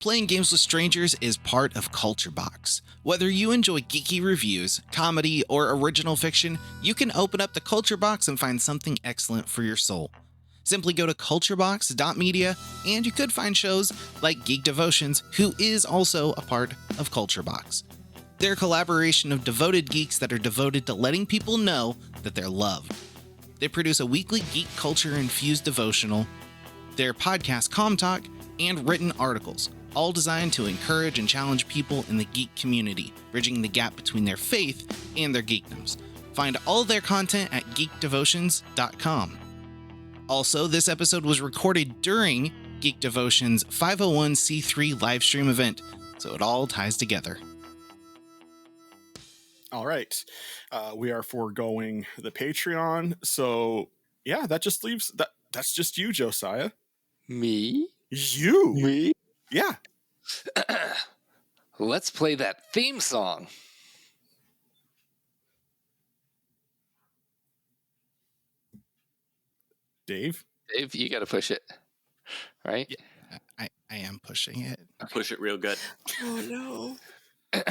Playing games with strangers is part of Culture Box. Whether you enjoy geeky reviews, comedy, or original fiction, you can open up the Culture Box and find something excellent for your soul. Simply go to culturebox.media and you could find shows like Geek Devotions, who is also a part of Culture Box. They're a collaboration of devoted geeks that are devoted to letting people know that they're loved. They produce a weekly geek culture-infused devotional, their podcast Comm Talk, and written articles, all designed to encourage and challenge people in the geek community, bridging the gap between their faith and their geekdoms. Find all their content at geekdevotions.com. Also, this episode was recorded during Geek Devotions' 501c3 livestream event, so it all ties together. All right. We are foregoing the Patreon. So, yeah, that just leaves... That's just you, Josiah. Me? You? Me? Yeah. Let's play that theme song. Dave, you got to push it, right? Yeah, I am pushing it. Push it real good. Oh no! Do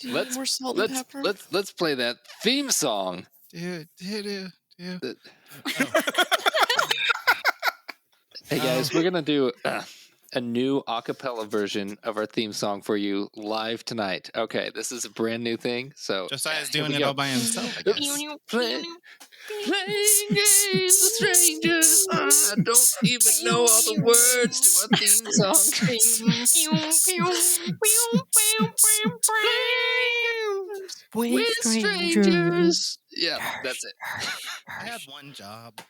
you let's want more salt and pepper? let's play that theme song. Do. Hey guys, we're gonna do a new a cappella version of our theme song for you live tonight. Okay, this is a brand new thing. So Josiah's doing it all by himself, I guess. Playing games with strangers. I don't even know all the words to our theme song. With strangers. Yeah, that's it. I had one job.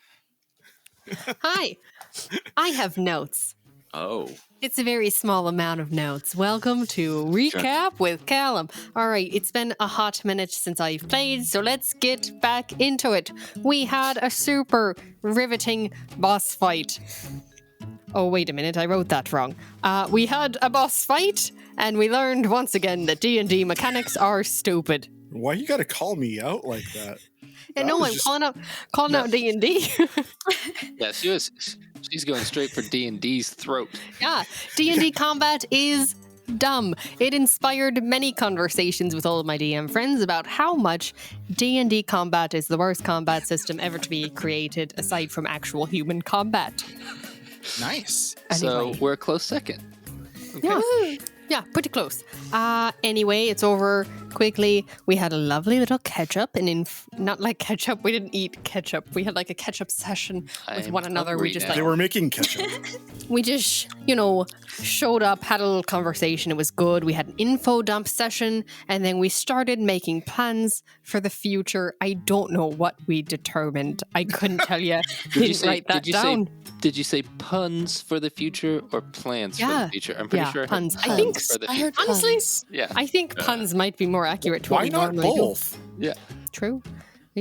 Hi, I have notes. Oh. It's a very small amount of notes. Welcome to Recap with Callum. All right, it's been a hot minute since I've played, so let's get back into it. We had a super riveting boss fight. Oh, wait a minute, I wrote that wrong. We had a boss fight, and we learned once again that D&D mechanics are stupid. why you got to call me out like that? And no, I'm calling out D&D. Yeah, she's going straight for D&D's throat. Yeah, D&D combat is dumb. It inspired many conversations with all of my DM friends about how much D&D combat is the worst combat system ever to be created, aside from actual human combat. Nice. Anyway. So we're a close second. Okay. Yeah, pretty close. Anyway, it's over quickly. We had a lovely little catch-up, and not like ketchup. We didn't eat ketchup. We had like a catch-up session with one another. We just They were making ketchup. we just, showed up, had a little conversation. It was good. We had an info dump session, and then we started making plans for the future. I don't know what we determined. I couldn't tell you. Didn't write that down. Did you say puns for the future or plans for the future? I'm pretty sure puns. I heard puns for the future. Honestly, yeah. I think puns might be more accurate to what we Why not normally both? do. Yeah. True.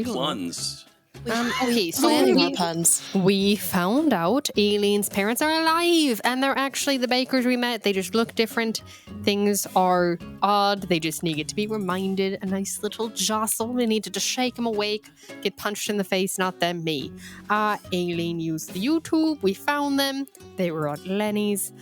Puns. Okay, so Planning our puns. we found out Aileen's parents are alive, and they're actually the bakers we met. They just look different. Things are odd. They just needed to be reminded. A nice little jostle. We needed to shake them awake, get punched in the face, not them, me. Aileen used the YouTube. We found them. They were at Lenny's.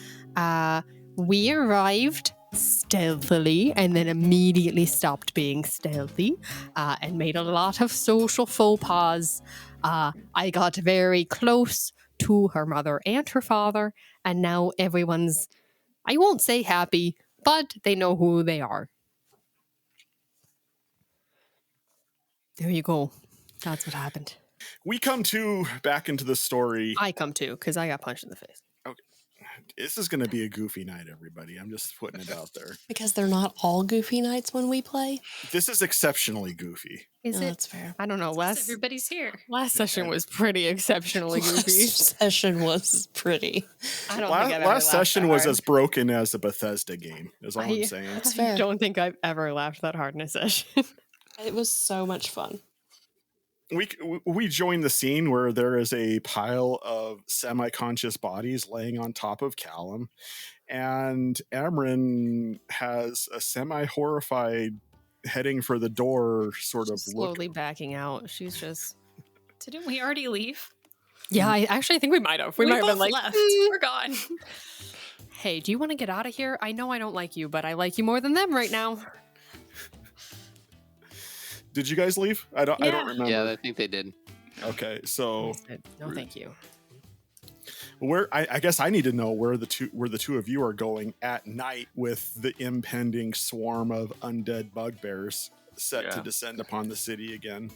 We arrived stealthily and then immediately stopped being stealthy and made a lot of social faux pas. I got very close to her mother and her father, and now everyone's, I won't say happy, but they know who they are. There you go. That's what happened. We come back into the story. I come to, because I got punched in the face. This is going to be a goofy night, everybody. I'm just putting it out there. Because they're not all goofy nights when we play. This is exceptionally goofy. Is it? That's fair. I don't know. Everybody's here. Last session was pretty exceptionally goofy. Last session was pretty. I don't think I've ever Last laughed session that was hard. as broken as a Bethesda game, is all I'm saying. That's I fair. don't think I've ever laughed that hard in a session. It was so much fun. We join the scene where there is a pile of semi-conscious bodies laying on top of Callum, and Amryn has a semi-horrified heading for the door sort of slowly look. backing out. She's just... Didn't we already leave? Yeah, I actually think we might have. We might have been both like, left. We're gone. Hey, do you want to get out of here? I know I don't like you, but I like you more than them right now. Did you guys leave? I don't remember. Yeah, I think they did. Okay, so No, thank you. where I guess I need to know where the two of you are going at night with the impending swarm of undead bugbears set to descend upon the city again.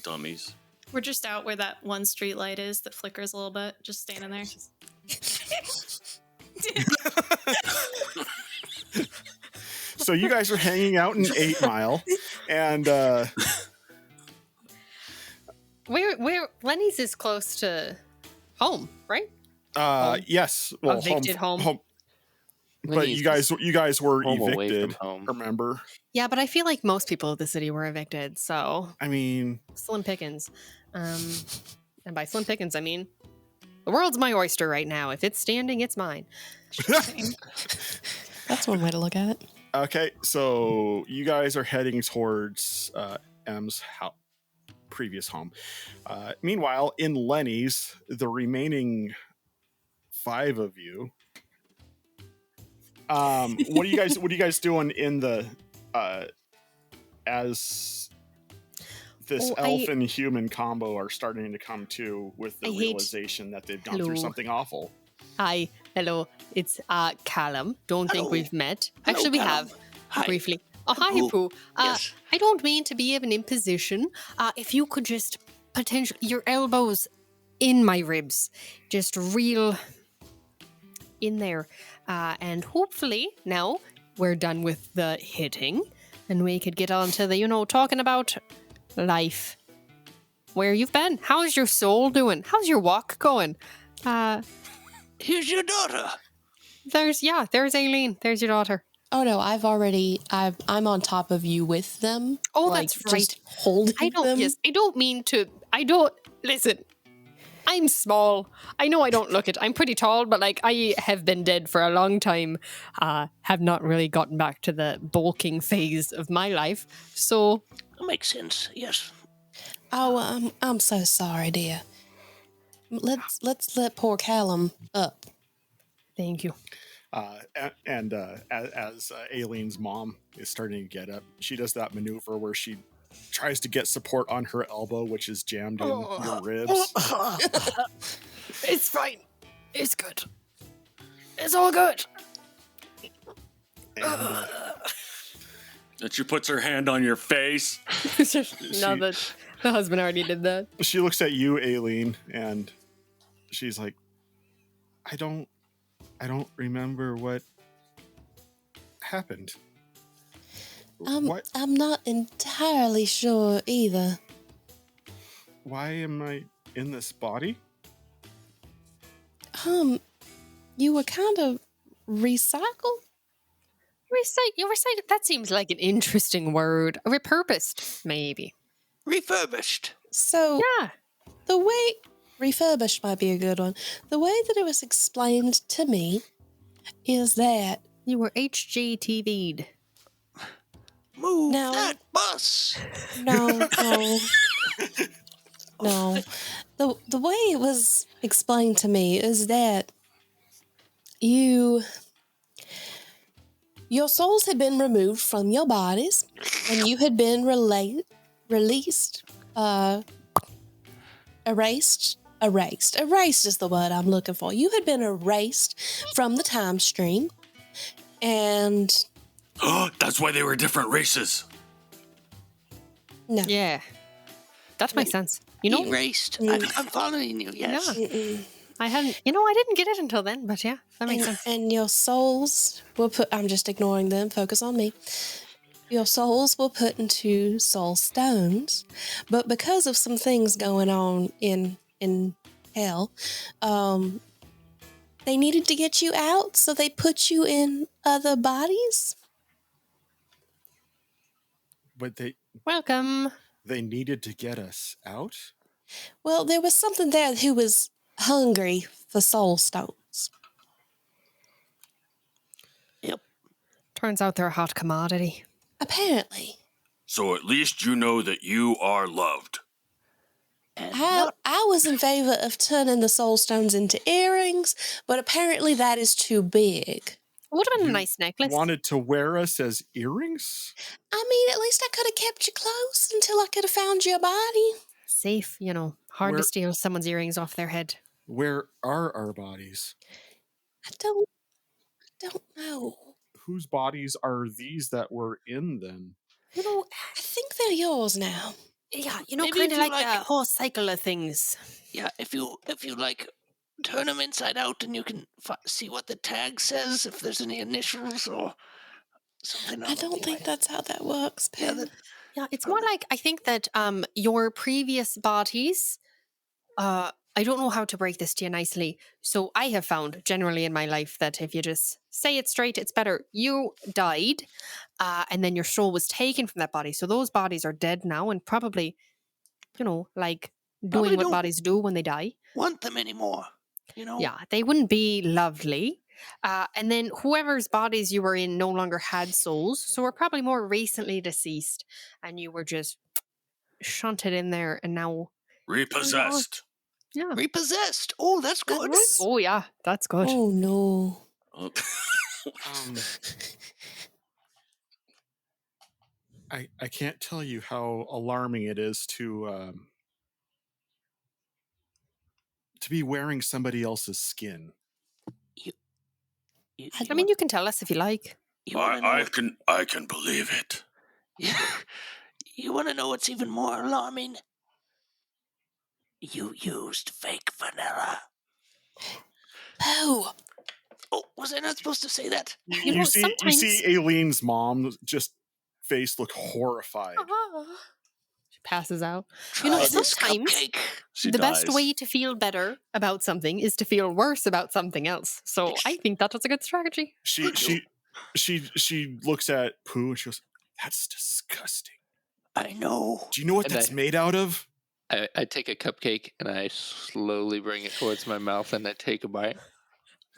Dummies. We're just out where that one street light is that flickers a little bit, just standing there. So you guys are hanging out in 8 Mile, and Where Lenny's is close to home, right? yes, well, Evicted home. But you guys were home away from evicted. home. Remember? Yeah, but I feel like most people of the city were evicted, so I mean, slim pickings. And by slim pickings, I mean the world's my oyster right now. If it's standing, it's mine. That's one way to look at it. okay, so you guys are heading towards M's previous home. Meanwhile, in Lenny's, the remaining 5 of you. What are you guys doing in the as this elf and human combo are starting to come to with the realization that they've gone through something awful? Hi, hello, it's Callum. Don't think we've met. Hello, Actually, we Callum. have briefly. Oh, hi, Pooh. Yes. I don't mean to be of an imposition. If you could just potentially your elbows in my ribs, just reel in there, and hopefully now we're done with the hitting, and we could get on to the talking about life. Where you've been? How's your soul doing? How's your walk going? Here's your daughter. There's Aileen. There's your daughter. Oh no, I'm on top of you with them. Oh, like, that's right. Just holding them. I don't mean to. Listen. I'm small. I know I don't look it. I'm pretty tall, but I have been dead for a long time. Have not really gotten back to the bulking phase of my life. So That makes sense. Yes. Oh, I'm so sorry, dear. Let's let poor Callum up. thank you. As Aileen's mom is starting to get up, she does that maneuver where she tries to get support on her elbow, which is jammed in your ribs. It's fine. It's good. It's all good. That she puts her hand on your face. No, the husband already did that. She looks at you, Aileen, and she's like, I don't remember what happened. What? I'm not entirely sure either. Why am I in this body? You were kind of recycled? Recycle. That seems like an interesting word. Repurposed, maybe. Refurbished. So Yeah. the way refurbished might be a good one. The way that it was explained to me is that You were HGTV'd. Move No. that bus. no. The way it was explained to me is that your souls had been removed from your bodies and you had been released, erased. Erased is the word I'm looking for. You had been erased from the time stream, and That's why they were different races. no. Yeah. That makes sense. You know, Erased. I'm following you. Yes. Mm-mm. I didn't get it until then, but yeah, that makes sense. And your souls were put, I'm just ignoring them, focus on me. Your souls were put into soul stones, but because of some things going on in hell, they needed to get you out, so they put you in other bodies. But Welcome. they needed to get us out? Well, there was something there who was hungry for soul stones. Yep. Turns out they're a hot commodity. Apparently. So at least you know that you are loved. And I was in favor of turning the soul stones into earrings, but apparently that is too big. It would have been a You nice necklace. Wanted to wear us as earrings? I mean, at least I could have kept you close until I could have found your body. Safe, hard Where- to steal someone's earrings off their head. Where are our bodies? I don't know. Whose bodies are these that were in then? I think they're yours now. Yeah, Maybe kind if of you like like- the whole cycle of things. yeah, if you like, turn them inside out, and you can see what the tag says. If there's any initials or something. I don't think that's how that works, Yeah, Pim. Yeah, it's more like I think that your previous bodies. I don't know how to break this to you nicely. So I have found generally in my life that if you just say it straight, it's better. You died, and then your soul was taken from that body. So those bodies are dead now, and probably, like Probably doing what don't bodies do when they die. want them anymore. Yeah, they wouldn't be lovely. And then whoever's bodies you were in no longer had souls, so were probably more recently deceased, and you were just shunted in there, and now Repossessed. yeah. Repossessed. Oh, that's good. Oh yeah, that's good. Oh no. Oh. I can't tell you how alarming it is to be wearing somebody else's skin. I mean, you can tell us if you like. I can believe it. You want to know what's even more alarming? You used fake vanilla. Oh. Oh, was I not supposed to say that? You see sometimes- Aileen's mom just face look horrified. She passes out. Try this sometimes cupcake. She the dies. best way to feel better about something is to feel worse about something else. So I think that was a good strategy. She looks at Pooh and she goes, "That's disgusting. I know. Do you know what And that's made out of?" I take a cupcake and I slowly bring it towards my mouth and I take a bite.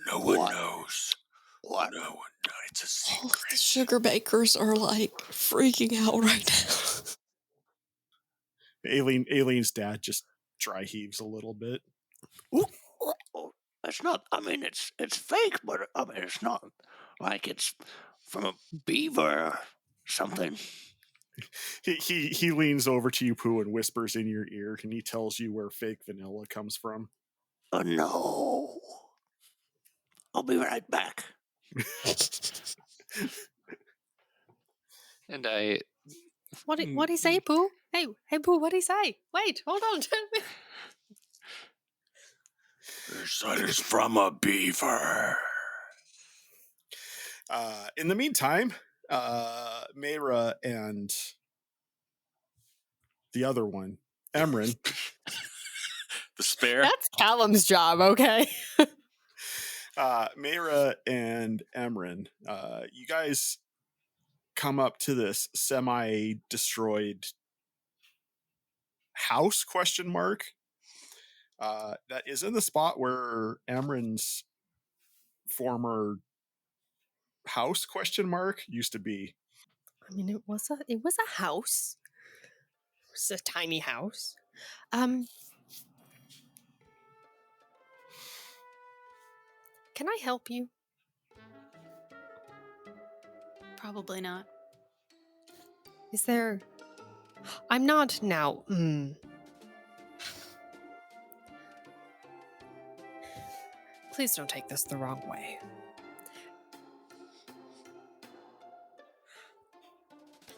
No one knows. What? No one knows. It's a All of secret. the sugar bakers are like freaking out right now. Aileen's dad just dry heaves a little bit. Oh, it's not. I mean, it's fake, but I mean, it's not like it's from a beaver or something. He leans over to you, Pooh, and whispers in your ear, and he tells you where fake vanilla comes from. Oh no! I'll be right back. And I What do you say, Pooh? Hey, Pooh, what do you say? Wait, hold on. Tell me. It is from a beaver. In the meantime, Mayra and the other one, Emran, The spare. That's Callum's job, okay? Mayra and Emran, you guys come up to this semi-destroyed house ? That is in the spot where Emran's former house ? Used to be. I mean, it was a house. It was a tiny house. Can I help you? Probably not. Is there... I'm not now. Please don't take this the wrong way.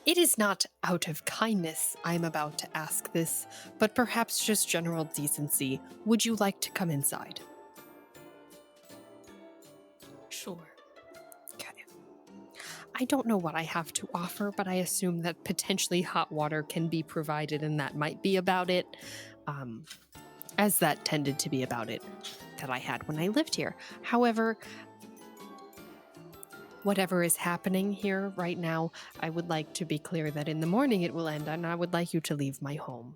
It is not out of kindness I'm about to ask this, but perhaps just general decency. Would you like to come inside? Sure. Okay. I don't know what I have to offer, but I assume that potentially hot water can be provided, and that might be about it. As that tended to be about it that I had when I lived here. However, whatever is happening here right now, I would like to be clear that in the morning it will end, and I would like you to leave my home.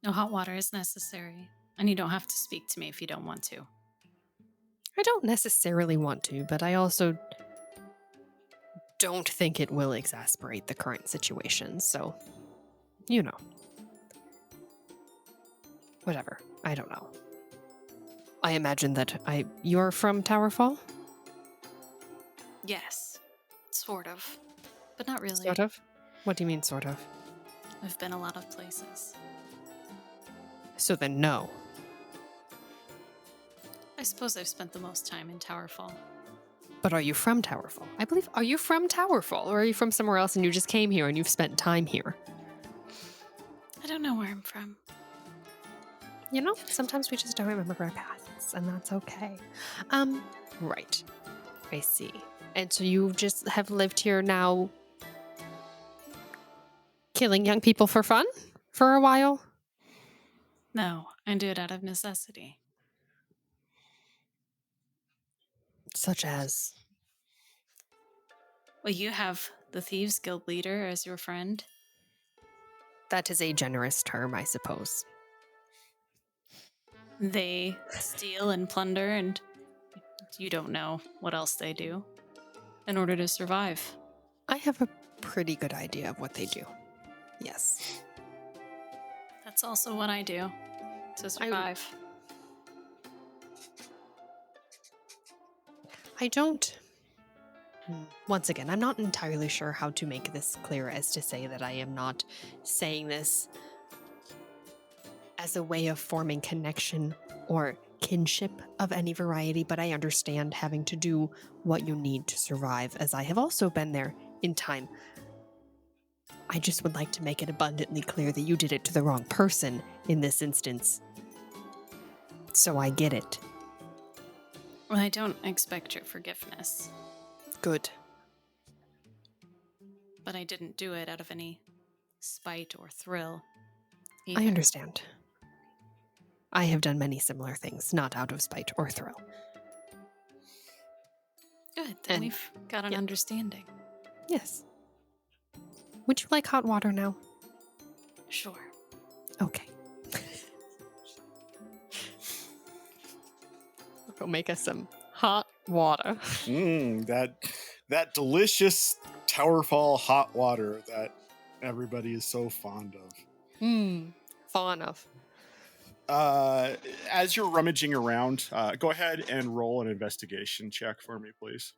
No hot water is necessary. And you don't have to speak to me if you don't want to. I don't necessarily want to, but I also don't think it will exasperate the current situation, so, you know. Whatever. I don't know. I imagine that you're from Towerfall? Yes, sort of, but not really. Sort of? What do you mean, sort of? I've been a lot of places. So then no. I suppose I've spent the most time in Towerfall. But are you from Towerfall? I believe, are you from Towerfall? Or are you from somewhere else and you just came here and you've spent time here? I don't know where I'm from. You know, sometimes we just don't remember our pasts, and that's okay. Right. I see. And so you just have lived here now killing young people for fun for a while? No, I do it out of necessity. Such as? Well, you have the Thieves Guild leader as your friend. That is a generous term, I suppose. They steal and plunder, and you don't know what else they do in order to survive. I have a pretty good idea of what they do. Yes. That's also what I do to survive. I don't... Once again, I'm not entirely sure how to make this clear as to say that I am not saying this as a way of forming connection or kinship of any variety, but I understand having to do what you need to survive, as I have also been there in time. I just would like to make it abundantly clear that you did it to the wrong person in this instance. So I get it. Well, I don't expect your forgiveness, Good. but I didn't do it out of any spite or thrill. I either. understand. I have done many similar things, not out of spite or thrill. Good, then And- we've got an yeah. understanding. Yes. Would you like hot water now? Sure. Okay. Go make us some hot water. That delicious Towerfall hot water that everybody is so fond of. Fun enough. As you're rummaging around, go ahead and roll an investigation check for me, please.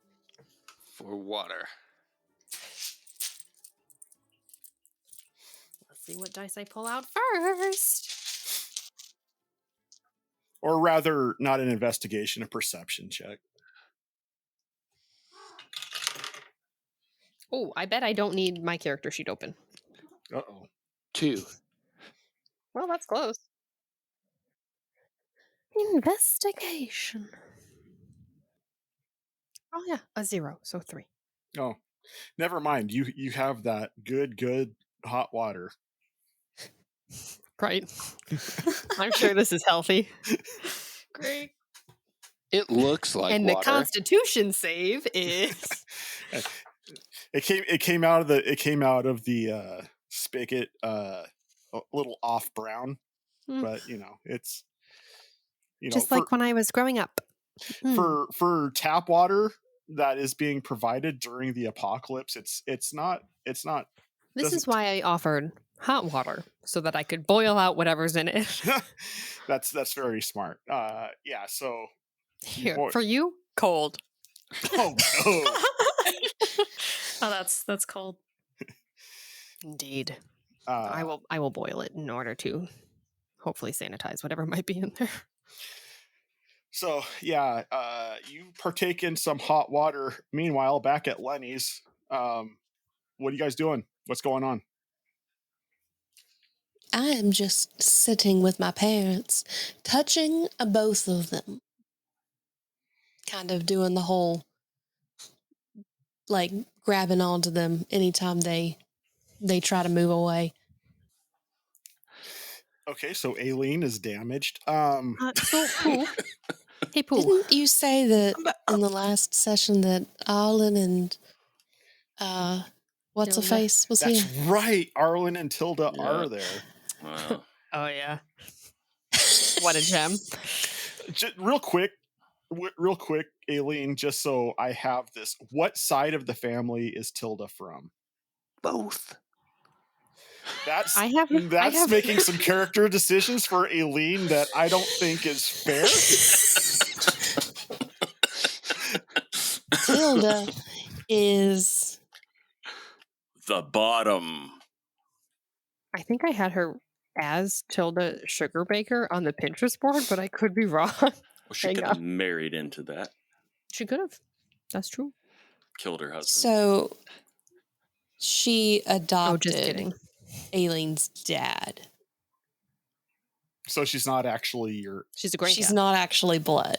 For water. Let's see what dice I pull out first. Or rather, not an investigation, a perception check. Oh, I bet I don't need my character sheet open. Uh-oh. 2. Well, that's close. Investigation. Oh yeah, a 0, so 3. Oh, never mind. You have that good hot water. Right. I'm sure this is healthy. Great. It looks like And the water. Constitution save is It came out of the spigot a little off brown, but it's just like when I was growing up. for tap water that is being provided during the apocalypse. It's not. This is why I offered hot water so that I could boil out whatever's in it. That's very smart. Yeah. So Here boy- for you, cold. oh no. Oh, that's cold. Indeed. I will boil it in order to hopefully sanitize whatever might be in there. So yeah, you partake in some hot water. Meanwhile, back at Lenny's, what are you guys doing? What's going on? I am just sitting with my parents, touching both of them. Kind of doing the whole, like, grabbing onto them anytime they try to move away. Okay, so Aileen is damaged. So Pooh. Hey Pooh. Didn't you say that in the last session that Arlen and what's the Tilda. face was That's here? right. Arlen and Tilda Yeah. are there. Wow. Oh yeah. What a gem. Just real quick, Aileen, just so I have this. What side of the family is Tilda from? Both. That's I have making some character decisions for Aileen that I don't think is fair. Tilda is The bottom. I think I had her as Tilda Sugarbaker on the Pinterest board, but I could be wrong. Well, she Hang could on. have married into that. She could have. That's true. Killed her husband. so she Oh, adopted just kidding. Aileen's dad. So she's not actually your. She's a great She's cat. not actually blood.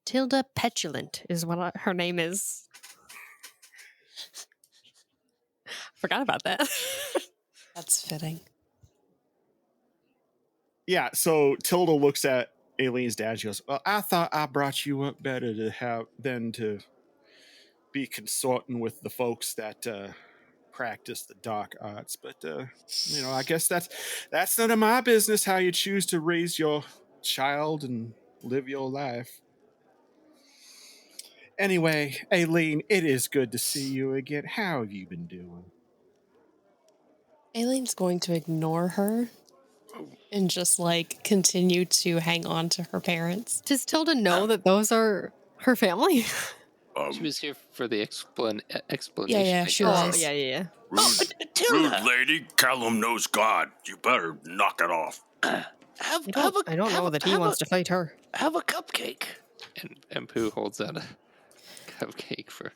Tilda Petulant is what her name is. Forgot about that. That's fitting. Yeah, so Tilda looks at Aileen's dad. She goes, "Well, I thought I brought you up better to have than to be consorting with the folks that practice the dark arts. But I guess that's none of my business how you choose to raise your child and live your life. Anyway, Aileen, it is good to see you again. How have you been doing?" Aileen's going to ignore her and just continue to hang on to her parents. Does Tilda know that those are her family? She was here for the explanation. Yeah, I she guess. was. Oh, yeah. Rude, Tilda, rude lady. Callum knows God. You better knock it off. have I don't know that he wants to fight her. have a cupcake. And Pooh holds out a cupcake for.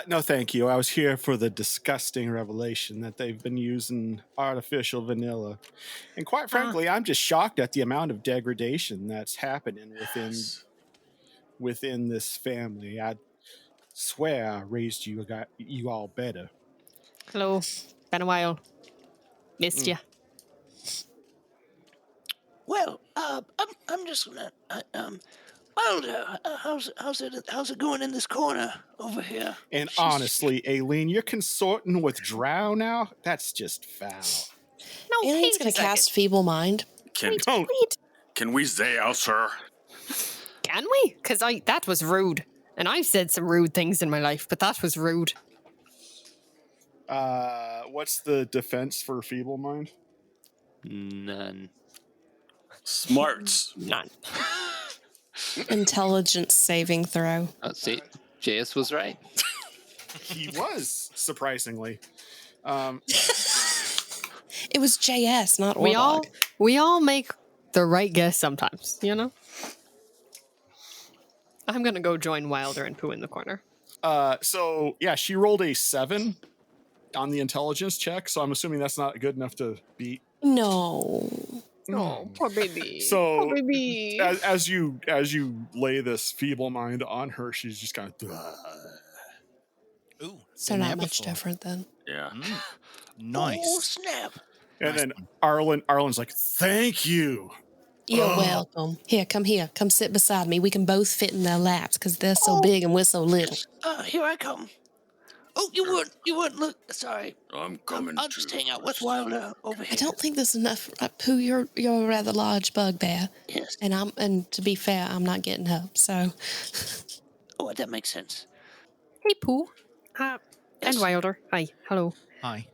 No, thank you. I was here for the disgusting revelation that they've been using artificial vanilla. And quite frankly, I'm just shocked at the amount of degradation that's happening within this family. I swear I raised you all better. Hello. Been a while. Missed ya. Well, I'm just gonna Wilder, how's it going in this corner over here? And honestly, Aileen, you're consorting with Drow now? That's just foul. No, Aileen's going to cast Feeble Mind. Can we say else her? Can we? Because that was rude. And I've said some rude things in my life, but that was rude. What's the defense for Feeble Mind? None. Smarts. None. Intelligence saving throw. Oh, see, JS was right. He was, surprisingly. It was JS, not We Orlog. all make the right guess sometimes, you know? I'm going to go join Wilder and Pooh in the corner. So yeah, she rolled a 7 on the intelligence check, so I'm assuming that's not good enough to beat. No. Oh, poor baby. So Poor baby. as you lay this feeble mind on her, she's just kind of Ooh, So not much dynamical. different then. Yeah. Oh, Nice. snap. and Nice then one. Arlen's like, "Thank you." You're Oh. welcome. Here, come sit beside me. We can both fit in their laps because they're so Oh. big and we're so little. Here I come. Oh, you weren't look. Sorry. I'm coming. I'll just hang out with Wilder over here. I don't think there's enough. Pooh, you're a rather large bugbear, Yes. and to be fair, I'm not getting up. So Oh, that makes sense. Hey, Pooh. And Yes. Wilder. Hi. Hello. Hi.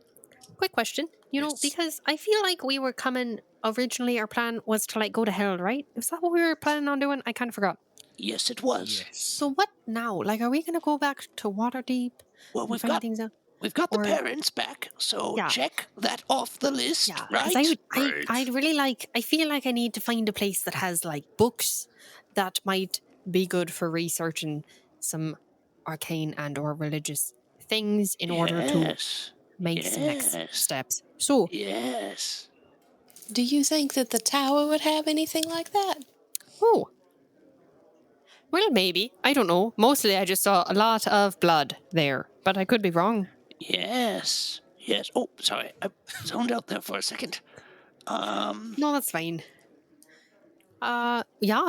Quick question. You know, Yes. because I feel like we were coming, originally our plan was to go to hell, right? Is that what we were planning on doing? I kind of forgot. Yes, it was. Yes. So what now? Are we going to go back to Waterdeep? Well, and we've find got things out? the or- parents back, so Yeah. check that off the list, Yeah, right? because Right. I'd really I feel like I need to find a place that has books that might be good for researching some arcane and or religious things in order to Yes. make some next Yes. steps. So, Yes. do you think that the tower would have anything like that? oh, well, maybe. I don't know. Mostly I just saw a lot of blood there, but I could be wrong. Yes. Yes. Oh, sorry. I zoned out there for a second. No, that's fine. Yeah,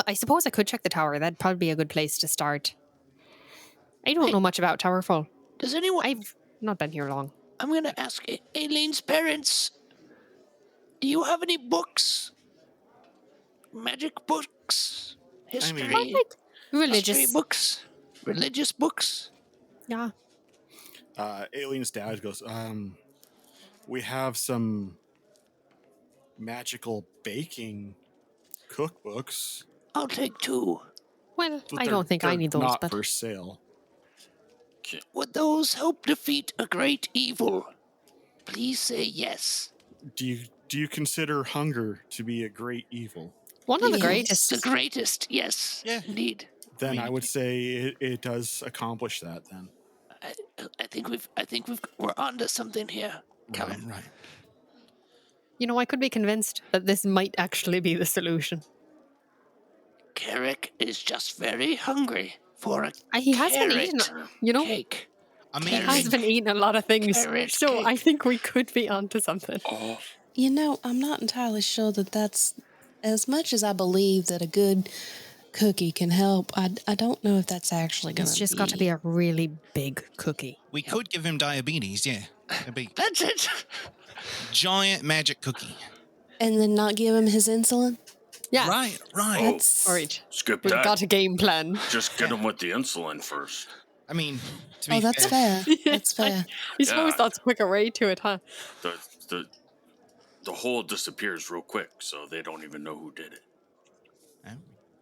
I suppose I could check the tower. That'd probably be a good place to start. I don't know much about Towerfall. Does anyone... I've not been here long. I'm going to ask Aileen's parents, do you have any books? Magic books? History? Religious. History books? Religious books? Yeah. Aileen's dad goes, We have some magical baking cookbooks, I'll take 2. Well, but I don't think I they're need those, not but for sale. Would those help defeat a great evil? Please say yes. Do you consider hunger to be a great evil? one of the Yes. greatest. The greatest, yes. Yeah. Indeed. Then I mean, would say it does accomplish that. Then I think we're onto something here. Callum. Right. You know, I could be convinced that this might actually be the solution. Carrick is just very hungry for a He has been carrot eating, you know, cake. I he mean, has been eating a lot of things. Carrot So cake. I think we could be onto something. Oh, You know, I'm not entirely sure that that's as much as I believe that a good cookie can help. I don't know if that's actually going to It's just got to be a really big cookie. we could give him diabetes, yeah. A big, That's it. giant magic cookie. and then not give him his insulin. Yeah. Right. That's All right. skip We've that. got a game plan. Just get him with the insulin first. I mean, to be that's fair, fair. That's fair. You suppose Yeah. that's a quicker way to it, huh? The hole disappears real quick, so they don't even know who did it.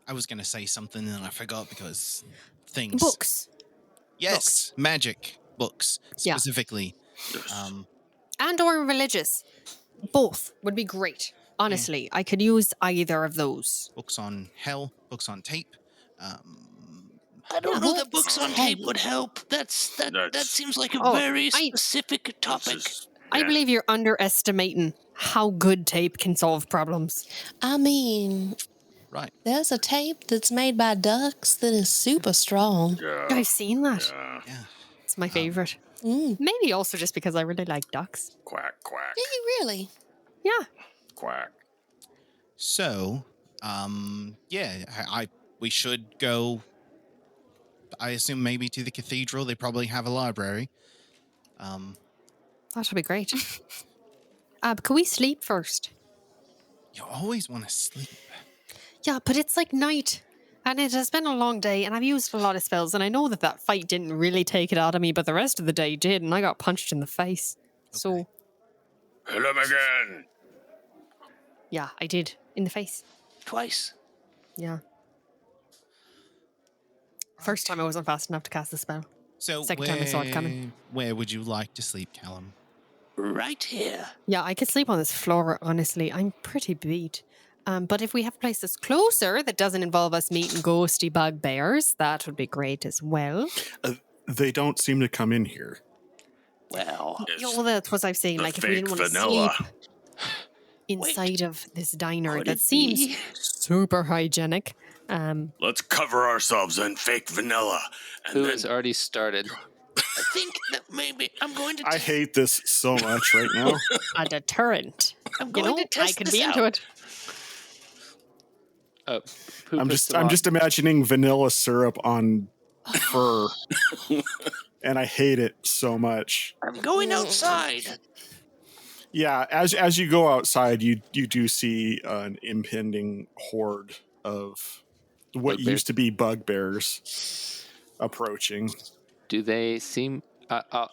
I was going to say something and I forgot because things. Books. Yes, magic books Yeah. specifically. Yes. And or religious. Both would be great. Honestly, I could use either of those. Books on hell, books on tape. I don't know that What's books on tape tape? would help. That That's- seems like a Oh, very I- specific topic. This is- I yeah. believe you're underestimating how good tape can solve problems. I mean, Right. there's a tape that's made by ducks that is super strong. Yeah. I've seen that. Yeah. Yeah. It's my favorite. Mm. Maybe also just because I really like ducks. Quack, quack, Do you really? Yeah. quack. So, yeah, we should go. I assume maybe to the cathedral. They probably have a library. That would be great. But can we sleep first? You always want to sleep. Yeah, but it's like night. And it has been a long day, and I've used a lot of spells, and I know that fight didn't really take it out of me, but the rest of the day did, and I got punched in the face. So, Hit him again. yeah, I did. In the face. Twice. Yeah. First time I wasn't fast enough to cast the spell. So, Second time I saw it coming. where would you like to sleep, Callum? Right here. Yeah, I could sleep on this floor, honestly. I'm pretty beat. But if we have a place that's closer that doesn't involve us meeting ghosty bugbears, that would be great as well. they don't seem to come in here. Well, It's Yeah, well, that's what I'm saying. the Like, if we fake didn't want to vanilla. sleep inside of this diner could that it seems be? super hygienic. Let's cover ourselves in fake vanilla. And Who then has already started? I think that maybe I'm going to. I hate this so much right now. A deterrent. I'm You going know, to test I could this be into out. it. Oh, who I'm puts just them I'm on? just imagining vanilla syrup on fur, and I hate it so much. I'm going outside. Yeah, as you go outside, you do see an impending horde of what Bugbears? used to be bugbears approaching. Do they seem? I'll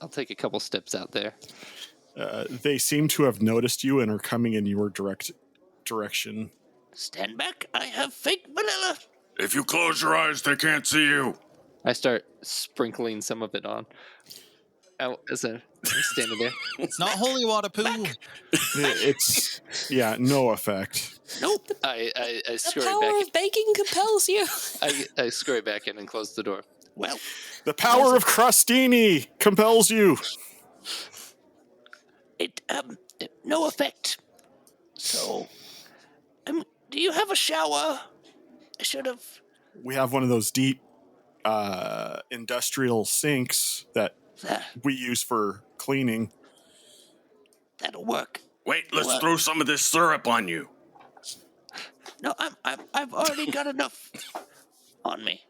take a couple steps out there. They seem to have noticed you and are coming in your direction. Stand back. I have fake vanilla. if you close your eyes, they can't see you. I start sprinkling some of it on. As I'm standing there. It's not holy water, poo. It's no effect. Nope. I The scurry power back. of baking compels you. I scurry back in and close the door. Well, The power of crostini compels you. it no effect. So, do you have a shower? I should have. We have one of those deep industrial sinks that we use for cleaning. That'll work. Wait, let's What? throw some of this syrup on you. No, I've already got enough on me.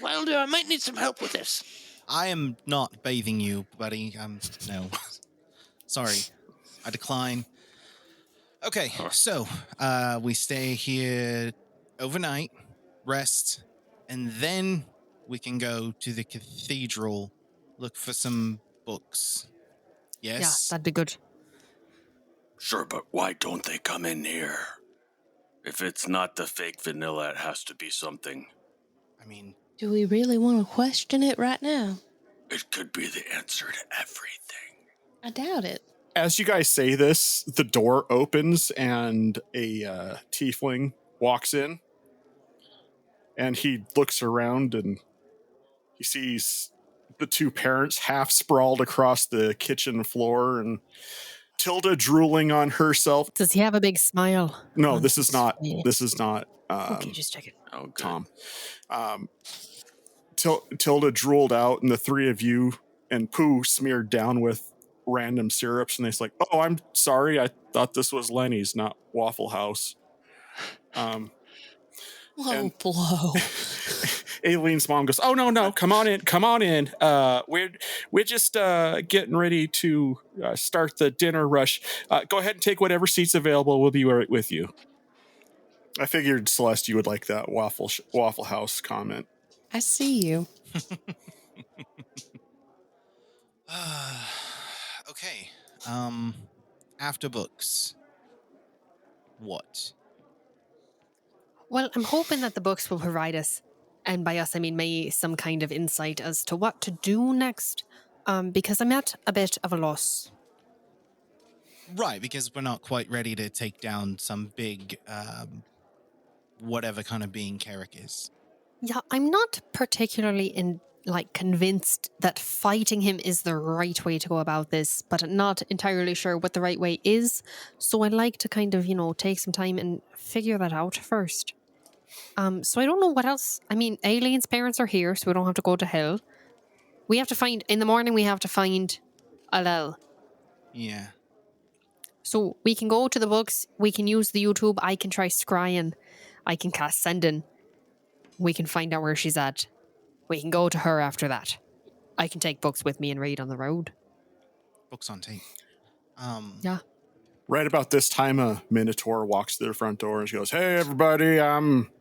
Wilder, I might need some help with this. I am not bathing you, buddy. No. Sorry. I decline. Okay, so we stay here overnight, rest, and then we can go to the cathedral, look for some books. Yes. Yeah, that'd be good. Sure, but why don't they come in here? If it's not the fake vanilla, it has to be something. I mean, Do we really want to question it right now? It could be the answer to everything. I doubt it. As you guys say this, the door opens and a tiefling walks in. And he looks around and he sees the two parents half sprawled across the kitchen floor and Tilda drooling on herself. Does he have a big smile? No, on this is his not. face? This is not. Okay, just check it. Oh, good. Tom. Tilda drooled out, and the three of you and Pooh smeared down with random syrups, and they're like, "Oh, I'm sorry. I thought this was Lenny's, not Waffle House." Low blow. Aileen's mom goes, "Oh no, come on in. We're just getting ready to start the dinner rush. Go ahead and take whatever seats available. We'll be right with you." I figured, Celeste, you would like that Waffle House comment. I see you. Okay. After books. What? Well, I'm hoping that the books will provide us, and by us I mean me, some kind of insight as to what to do next. Because I'm at a bit of a loss. Right, because we're not quite ready to take down some big, whatever kind of being Carrick is. Yeah, I'm not particularly convinced that fighting him is the right way to go about this, but not entirely sure what the right way is. So I'd like to kind of, take some time and figure that out first. So I don't know what else. I mean, Aileen's parents are here, so we don't have to go to hell. In the morning, we have to find Alel. Yeah. So we can go to the books, we can use the YouTube, I can try scrying, I can cast sending. We can find out where she's at. We can go to her after that. I can take books with me and read on the road. Books on tape. Yeah. Right about this time, a Minotaur walks to their front door and she goes, "Hey, everybody, I'm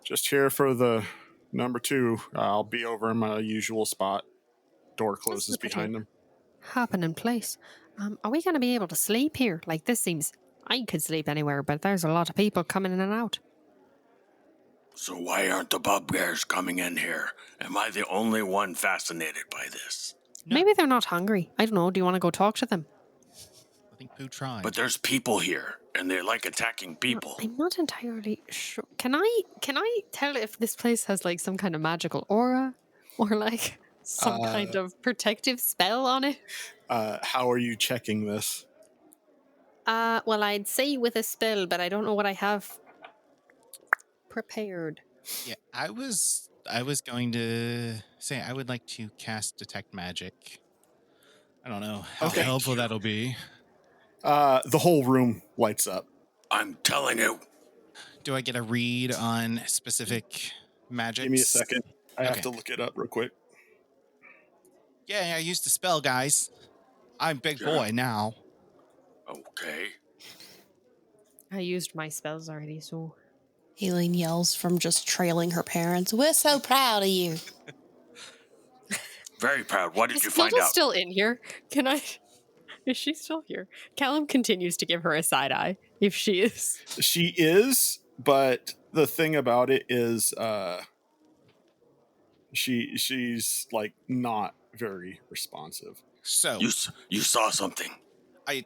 just here for the number 2. I'll be over in my usual spot." Door closes behind them. Happening place. Are we going to be able to sleep here? Like, this seems... I could sleep anywhere, but there's a lot of people coming in and out. So why aren't the bugbears coming in here? Am I the only one fascinated by this? No. Maybe they're not hungry. I don't know. Do you want to go talk to them? I think Pooh tried. But there's people here, and they like attacking people. I'm not entirely sure. Can I tell if this place has like some kind of magical aura or like some kind of protective spell on it? How are you checking this? Well, I'd say with a spell, but I don't know what I have prepared. Yeah, I was going to say I would like to cast Detect Magic. I don't know how Okay. helpful that'll be. The whole room lights up. I'm telling you. Do I get a read on specific magics? Give me a second. I have Okay. to look it up real quick. Yeah, I used the spell, guys. I'm big boy now. Okay. I used my spells already, so... Aileen yells from just trailing her parents. We're so proud of you. Very proud. What did Is you find Tilda out? still in here? Can I... Is she still here? Callum continues to give her a side eye, if she is. She is, but the thing about it is she's like not very responsive. So You saw something. I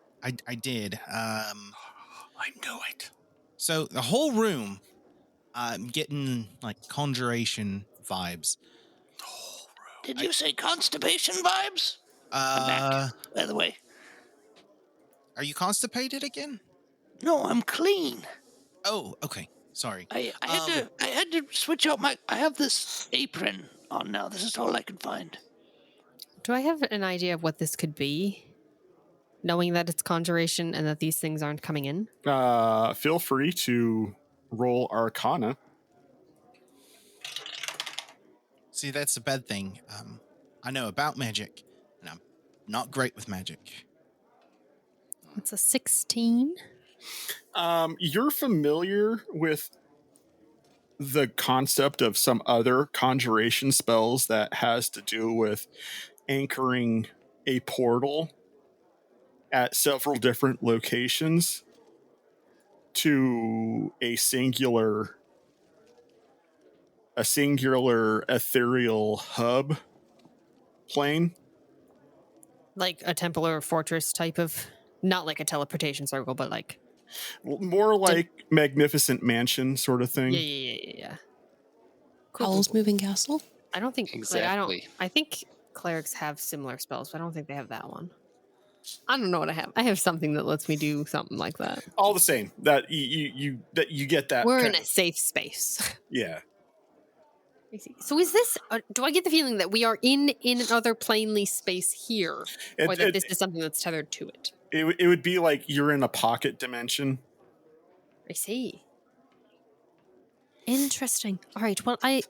did. I knew it. So the whole room, I'm getting like conjuration vibes. The whole room. Did you say constipation vibes? I'm back, by the way. Are you constipated again? No, I'm clean. Oh, okay. Sorry. I had to switch out my. I have this apron on now. This is all I can find. Do I have an idea of what this could be? Knowing that it's conjuration and that these things aren't coming in? Feel free to roll Arcana. See, that's the bad thing. I know about magic, and I'm not great with magic. It's a 16. You're familiar with the concept of some other conjuration spells that has to do with anchoring a portal at several different locations to a singular ethereal hub plane. Like a temple or fortress type of, not like a teleportation circle, but like More like magnificent mansion sort of thing. yeah. Cool. Howl's Moving Castle. I don't think Exactly. I think clerics have similar spells, but I don't think they have that one. I don't know what I have. I have something that lets me do something like that. All the same, that you get that. We're in a safe space. Yeah. I see. So is this? Do I get the feeling that we are in another planely space here, or that this is something that's tethered to it? It would be like you're in a pocket dimension. I see. Interesting. All right. Well, I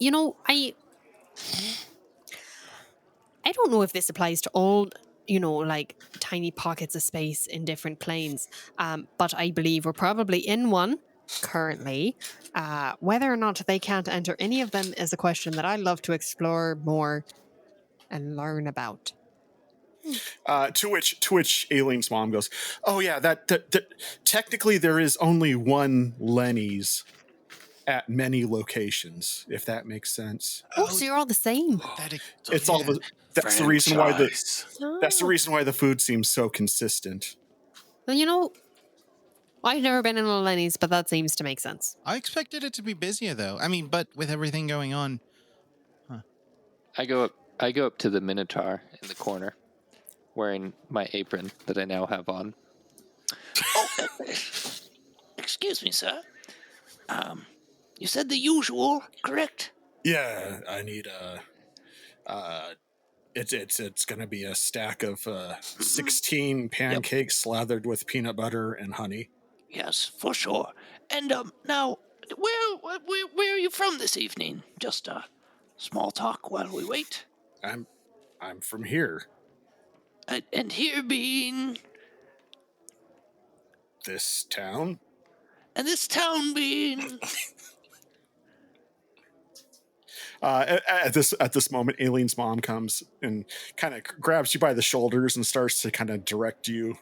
don't know if this applies to all, like tiny pockets of space in different planes. But I believe we're probably in one currently. Whether or not they can't enter any of them is a question that I'd love to explore more and learn about. To which Aileen's mom goes, "Oh yeah, that technically there is only one Lenny's at many locations, if that makes sense." Oh, so you're all the same. It's all the. That's the reason why that's the reason why the food seems so consistent. Well, I've never been in a Lenny's, but that seems to make sense. I expected it to be busier, though. I mean, but with everything going on. I go up to the Minotaur in the corner, wearing my apron that I now have on. Oh, excuse me, sir. You said the usual, correct? Yeah, I need it's gonna be a stack of 16 pancakes slathered with peanut butter and honey. Yes, for sure. And now, where are you from this evening? Just small talk while we wait. I'm from here. And here being This town. And this town being At this moment, Aileen's mom comes and kind of grabs you by the shoulders and starts to kind of direct you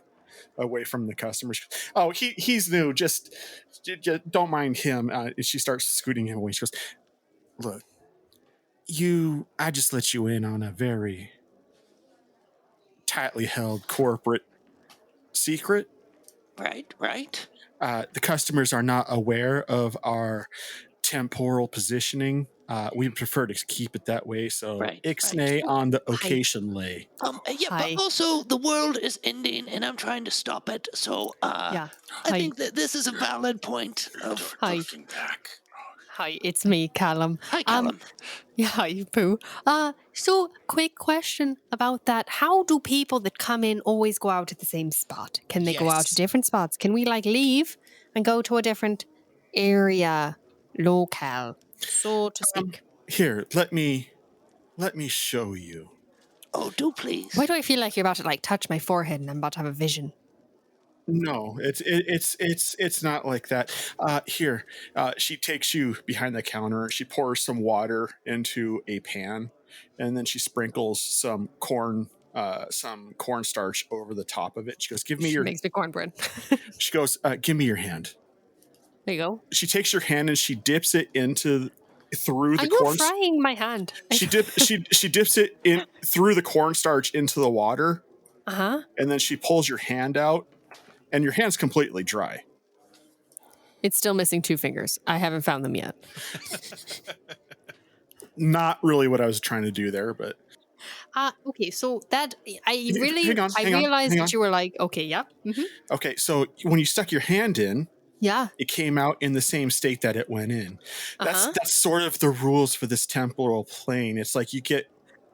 away from the customers. Oh, he's new. Just don't mind him. She starts scooting him away. She goes, "Look, I just let you in on a very tightly held corporate secret. right. The customers are not aware of our temporal positioning. We prefer to keep it that way. So ixnay on the occasion lay." But also the world is ending, and I'm trying to stop it. So I think that this is a valid point of Looking back. Hi, it's me, Callum. Hi, Callum. Hi, Pooh. So quick question about that. How do people that come in always go out at the same spot? Can they go out to different spots? Can we leave and go to a different area, locale, so to speak? Here, let me show you. Oh, do please. Why do I feel like you're about to touch my forehead and I'm about to have a vision? No, it's not like that. Here, she takes you behind the counter. She pours some water into a pan, and then she sprinkles some cornstarch over the top of it. She goes, "Give me your." Makes me cornbread. She goes, "Give me your hand." There you go. She takes your hand and she dips it through the corn. You're frying my hand. She dips it in through the cornstarch into the water. And then she pulls your hand out. And your hand's completely dry. It's still missing 2 fingers. I haven't found them yet. Not really what I was trying to do there, but... Okay, so that... I realized that you were like, okay, yeah. Mm-hmm. Okay, so when you stuck your hand in... Yeah. It came out in the same state that it went in. That's sort of the rules for this temporal plane. It's like you get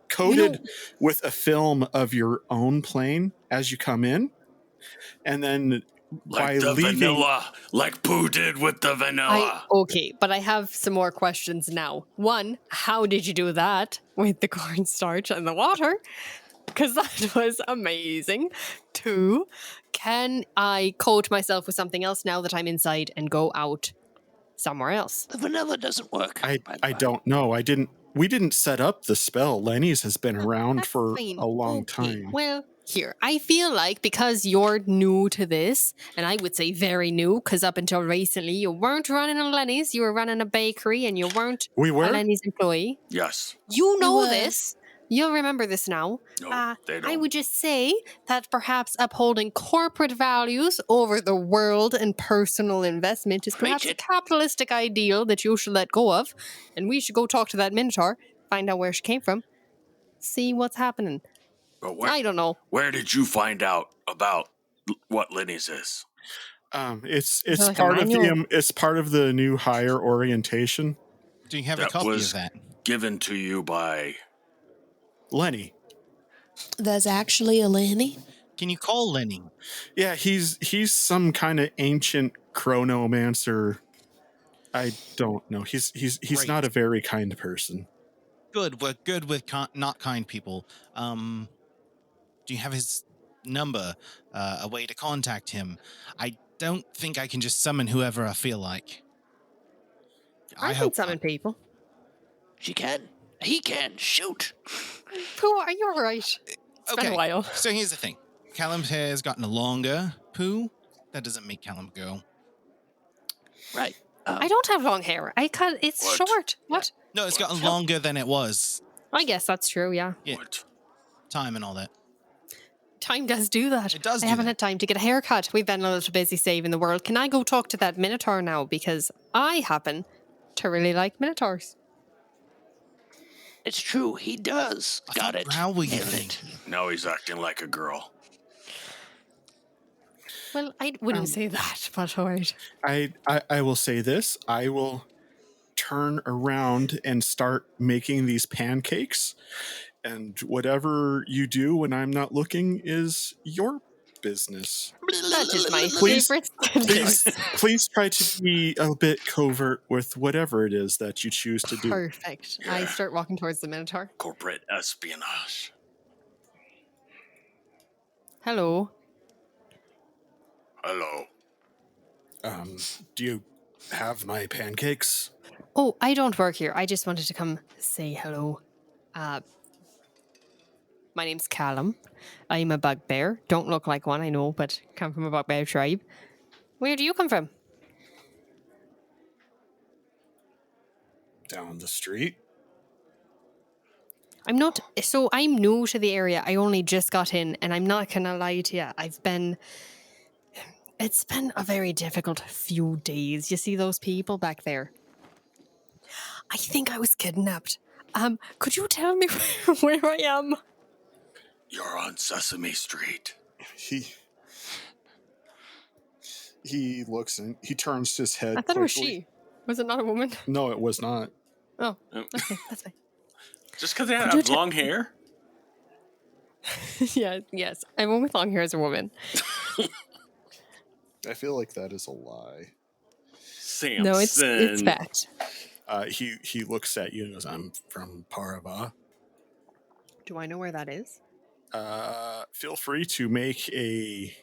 coated with a film of your own plane as you come in. And then like the vanilla, like Pooh did with the vanilla. Okay, but I have some more questions now. 1, how did you do that with the cornstarch and the water? Because that was amazing. 2, can I coat myself with something else now that I'm inside and go out somewhere else? The vanilla doesn't work. I don't know. We didn't set up the spell. Lenny's has been around for a long time. Well, Here, I feel like because you're new to this, and I would say very new, because up until recently you weren't running a Lenny's, you were running a bakery, and you weren't We a were? Lenny's employee. Yes. You know were. this. You'll remember this now. No, they don't. I would just say that perhaps upholding corporate values over the world and personal investment is perhaps a Preach it. capitalistic ideal that you should let go of, and we should go talk to that Minotaur, find out where she came from, see what's happening. But I don't know. where did you find out about what Lenny's is? It's there like a part of manual? it's part of the new hire orientation. Do you have a That copy was of that? given to you by... Lenny. There's actually a Lenny. Can you call Lenny? Yeah, he's some kind of ancient chronomancer. I don't know. He's Great. not a very kind person. Good. We're good with not kind people. Do you have his number? A way to contact him? I don't think I can just summon whoever I feel like. I can summon people. She can. He can. Shoot. Pooh, are you alright? It's been a while. So here's the thing. Callum's hair has gotten longer. Pooh, that doesn't make Callum go. Right. I don't have long hair. It's What? short. What? No, it's gotten longer than it was. I guess that's true, yeah. Yeah. What? Time and all that. Time does do that. It does I do haven't that. had time to get a haircut. We've been a little busy saving the world. Can I go talk to that Minotaur now? Because I happen to really like Minotaurs. It's true. He does. I Got thought it. Growl would get Nailed it. it. Now he's acting like a girl. Well, I wouldn't say that, but alright. I will say this. I will turn around and start making these pancakes, and whatever you do when I'm not looking is your business. That is my Please- favorite. Please try to be a bit covert with whatever it is that you choose to do. Perfect. I start walking towards the Minotaur. Corporate espionage. Hello. Hello. Do you have my pancakes? Oh, I don't work here. I just wanted to come say hello. My name's Callum. I'm a bugbear. Don't look like one, I know, but come from a bugbear tribe. Where do you come from? Down the street. I'm new to the area. I only just got in, and I'm not gonna lie to you. It's been a very difficult few days. You see those people back there? I think I was kidnapped. Could you tell me where I am? You're on Sesame Street. He looks and he turns his head. I thought it was quickly. she. Was it not a woman? No, it was not. Oh, okay, that's fine. Just because they Could you have long hair? Yeah, yes. I'm one with long hair as a woman. I feel like that is a lie. Samson. No, it's fact. He looks at you and goes, "I'm from Parava." Do I know where that is? Feel free to make a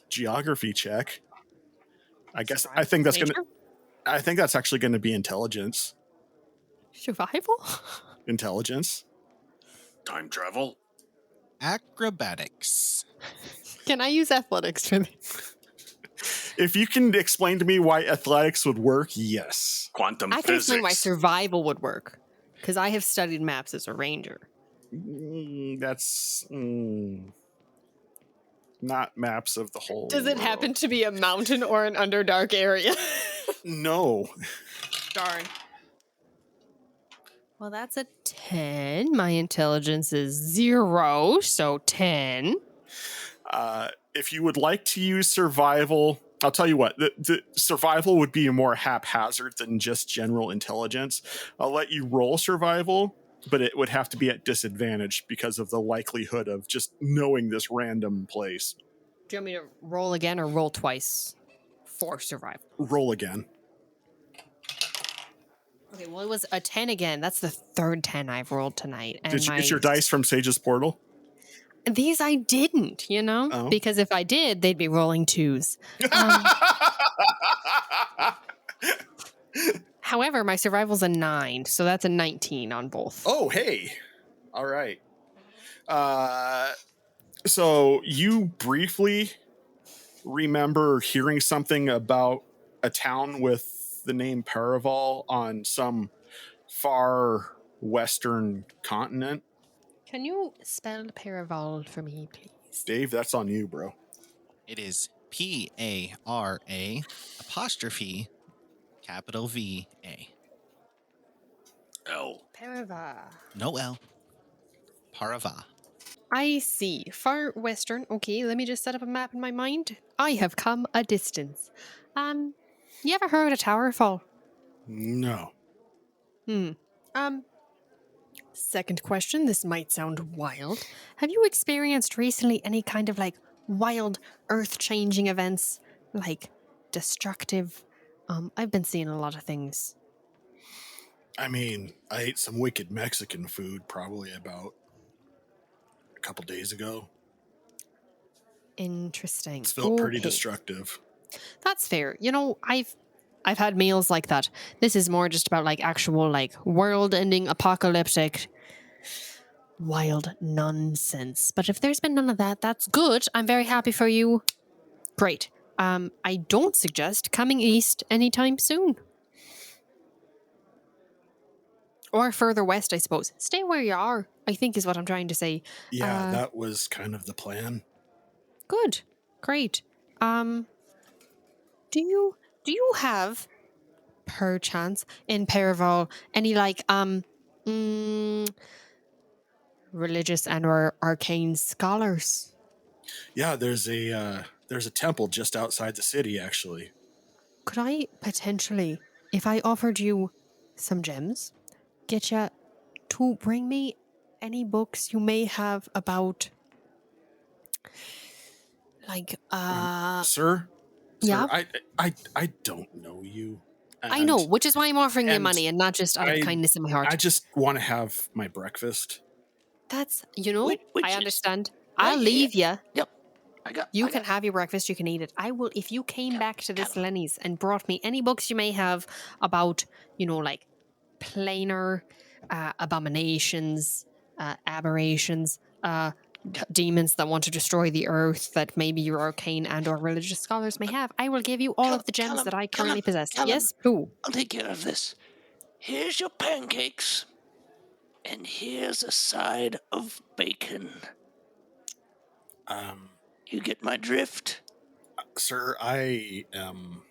geography check. I think that's actually gonna be intelligence. Survival? Intelligence. Time travel. Acrobatics. Can I use athletics for this? If you can explain to me why athletics would work, yes. Quantum I can explain why physics. survival would work. Because I have studied maps as a ranger. That's not maps of the whole. Does it happen to be a mountain or an underdark area? No. Darn. Well, that's a 10. My intelligence is 0, so 10. If you would like to use survival, I'll tell you what, the survival would be more haphazard than just general intelligence. I'll let you roll survival, but it would have to be at disadvantage because of the likelihood of just knowing this random place. Do you want me to roll again or roll twice for survival? Roll again. Okay, well, it was a 10 again. That's the third 10 I've rolled tonight. And Did you get your dice from Sage's Portal? These I didn't, you know? Oh. Because if I did, they'd be rolling 2s. However, my survival's a 9, so that's a 19 on both. Oh, hey. All right. So you briefly remember hearing something about a town with the name Paraval on some far western continent. Can you spell Paraval for me, please? Dave, that's on you, bro. It is P-A-R-A apostrophe capital V-A. L. Parava. No L. Parava. I see. Far western. Okay, let me just set up a map in my mind. I have come a distance. You ever heard of Towerfall? No. Second question. This might sound wild. Have you experienced recently any kind of like wild, earth-changing events, like destructive? I've been seeing a lot of things. I mean, I ate some wicked Mexican food probably about a couple days ago. Interesting. It's felt pretty Okay. destructive. That's fair. You know, I've had meals like that. This is more just about like actual like world-ending apocalyptic wild nonsense. But if there's been none of that, that's good. I'm very happy for you. Great. I don't suggest coming east anytime soon. Or further west, I suppose. Stay where you are, I think is what I'm trying to say. Yeah, that was kind of the plan. Good. Great. Do you have perchance in Paraval any like religious and or arcane scholars? Yeah, there's a temple just outside the city, actually. Could I potentially, if I offered you some gems, get you to bring me any books you may have about like Sir, yeah. I don't know you. I know, which is why I'm offering you and money and not just out of kindness in my heart. I just want to have my breakfast. That's, you know, Which I is understand. right I'll here. leave you. Yep. You can have your breakfast, you can eat it. I will, if you came back to this Lenny's and brought me any books you may have about, you know, like planar abominations, aberrations, demons that want to destroy the earth that maybe your arcane and or religious scholars may have, I will give you all of the gems that I currently possess. Yes? Who? I'll take care of this. Here's your pancakes. And here's a side of bacon. You get my drift? Sir, I am...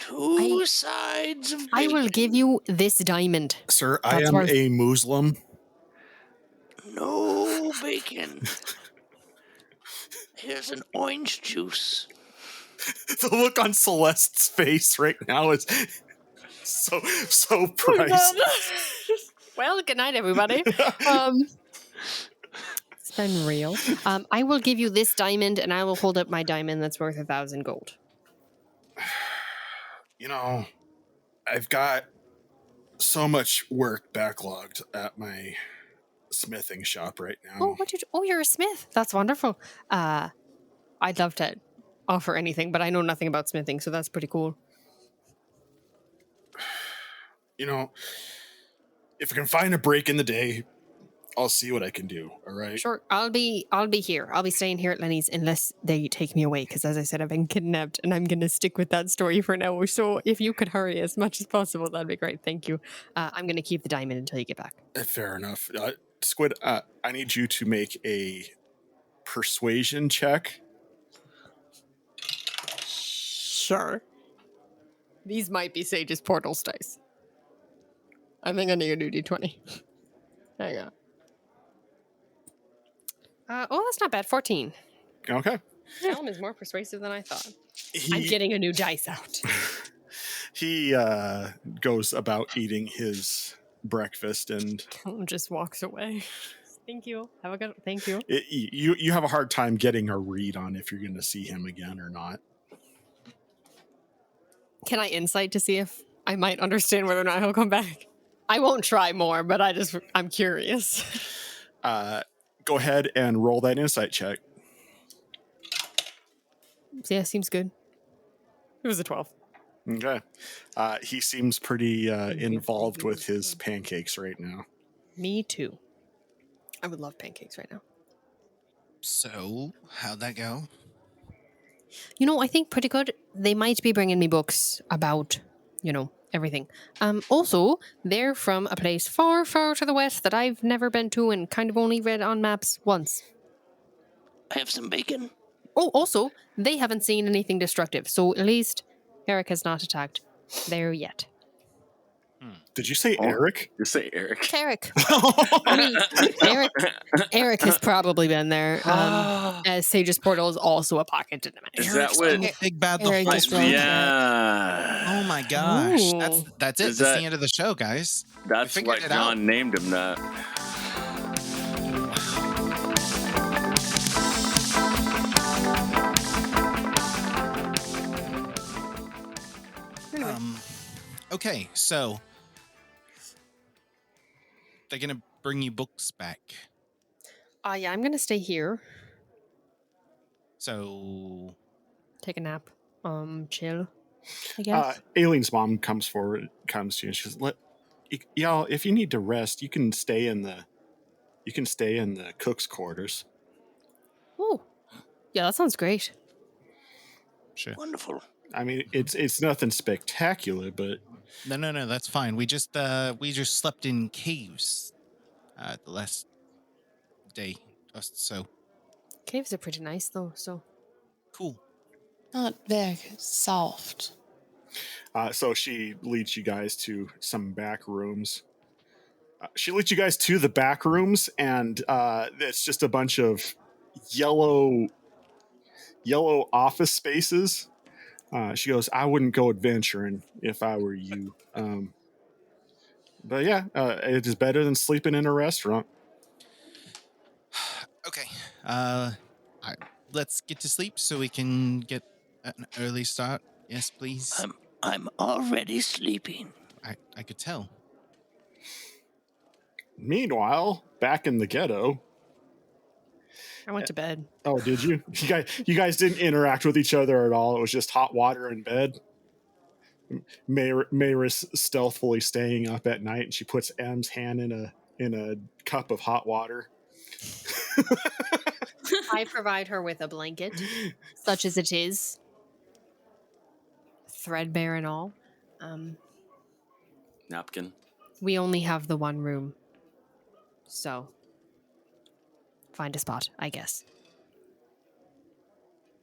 Two sides of bacon. I will give you this diamond. Sir, That's I am worth- a Muslim. No bacon. Here's an orange juice. The look on Celeste's face right now is so priceless. Well, good night, everybody. It's been real. I will give you this diamond, and I will hold up my diamond that's worth 1,000 gold. You know, I've got so much work backlogged at my smithing shop right now. Oh, oh, you're a smith. That's wonderful. I'd love to offer anything, but I know nothing about smithing, so that's pretty cool. You know, if I can find a break in the day, I'll see what I can do. All right. Sure, I'll be here. I'll be staying here at Lenny's unless they take me away, because as I said, I've been kidnapped, and I'm gonna stick with that story for now. So if you could hurry as much as possible, that'd be great. Thank you. I'm gonna keep the diamond until you get back. Fair enough. Squid, I need you to make a persuasion check. Sure. These might be Sage's portals dice. I think I need a new D20. Hang on. That's not bad. 14. Okay. Callum is more persuasive than I thought. I'm getting a new dice out. He goes about eating his breakfast and Callum just walks away. Thank you. Have a good. Thank you. You have a hard time getting a read on if you're going to see him again or not. Can I insight to see if I might understand whether or not he'll come back? I won't try more, but I'm curious. Go ahead and roll that insight check. Yeah, seems good. It was a 12. Okay. He seems pretty involved with his pancakes right now. Me too. I would love pancakes right now. So, how'd that go? I think pretty good. They might be bringing me books about, everything. Also, they're from a place far, far to the west that I've never been to and kind of only read on maps once. I have some bacon. Oh, also, they haven't seen anything destructive, so at least Eric has not attacked there yet. Did you say Eric? You say Eric. Eric. I mean, Eric has probably been there. As Sage's portal is also a pocket dimension. Is that what? Big Bad the Eric whole just time. rolled Yeah. Oh my gosh. Ooh. That's it. Is That's that- the end of the show, guys. That's figured why it out. John named him that. Okay, so they're gonna bring you books back. Yeah, I'm going to stay here, So take a nap, chill, I guess. Aileen's mom comes to you and she says, y'all, if you need to rest, you can stay in the cook's quarters. Oh, yeah, that sounds great. sure. Wonderful. I mean, it's nothing spectacular, but No, that's fine. We just slept in caves the last day. So Caves are pretty nice, though, so. cool. Not very soft. so she leads you guys to some back rooms. She leads you guys to the back rooms, and it's just a bunch of yellow office spaces. She goes, I wouldn't go adventuring if I were you. But yeah, it is better than sleeping in a restaurant. Okay. Let's get to sleep so we can get an early start. Yes, please. I'm already sleeping. I could tell. Meanwhile, back in the ghetto. I went to bed. Oh, did you? You guys didn't interact with each other at all. It was just hot water in bed. Mayra's stealthily staying up at night, and she puts M's hand in a cup of hot water. I provide her with a blanket, such as it is, threadbare and all. Napkin. We only have the one room, so find a spot, I guess.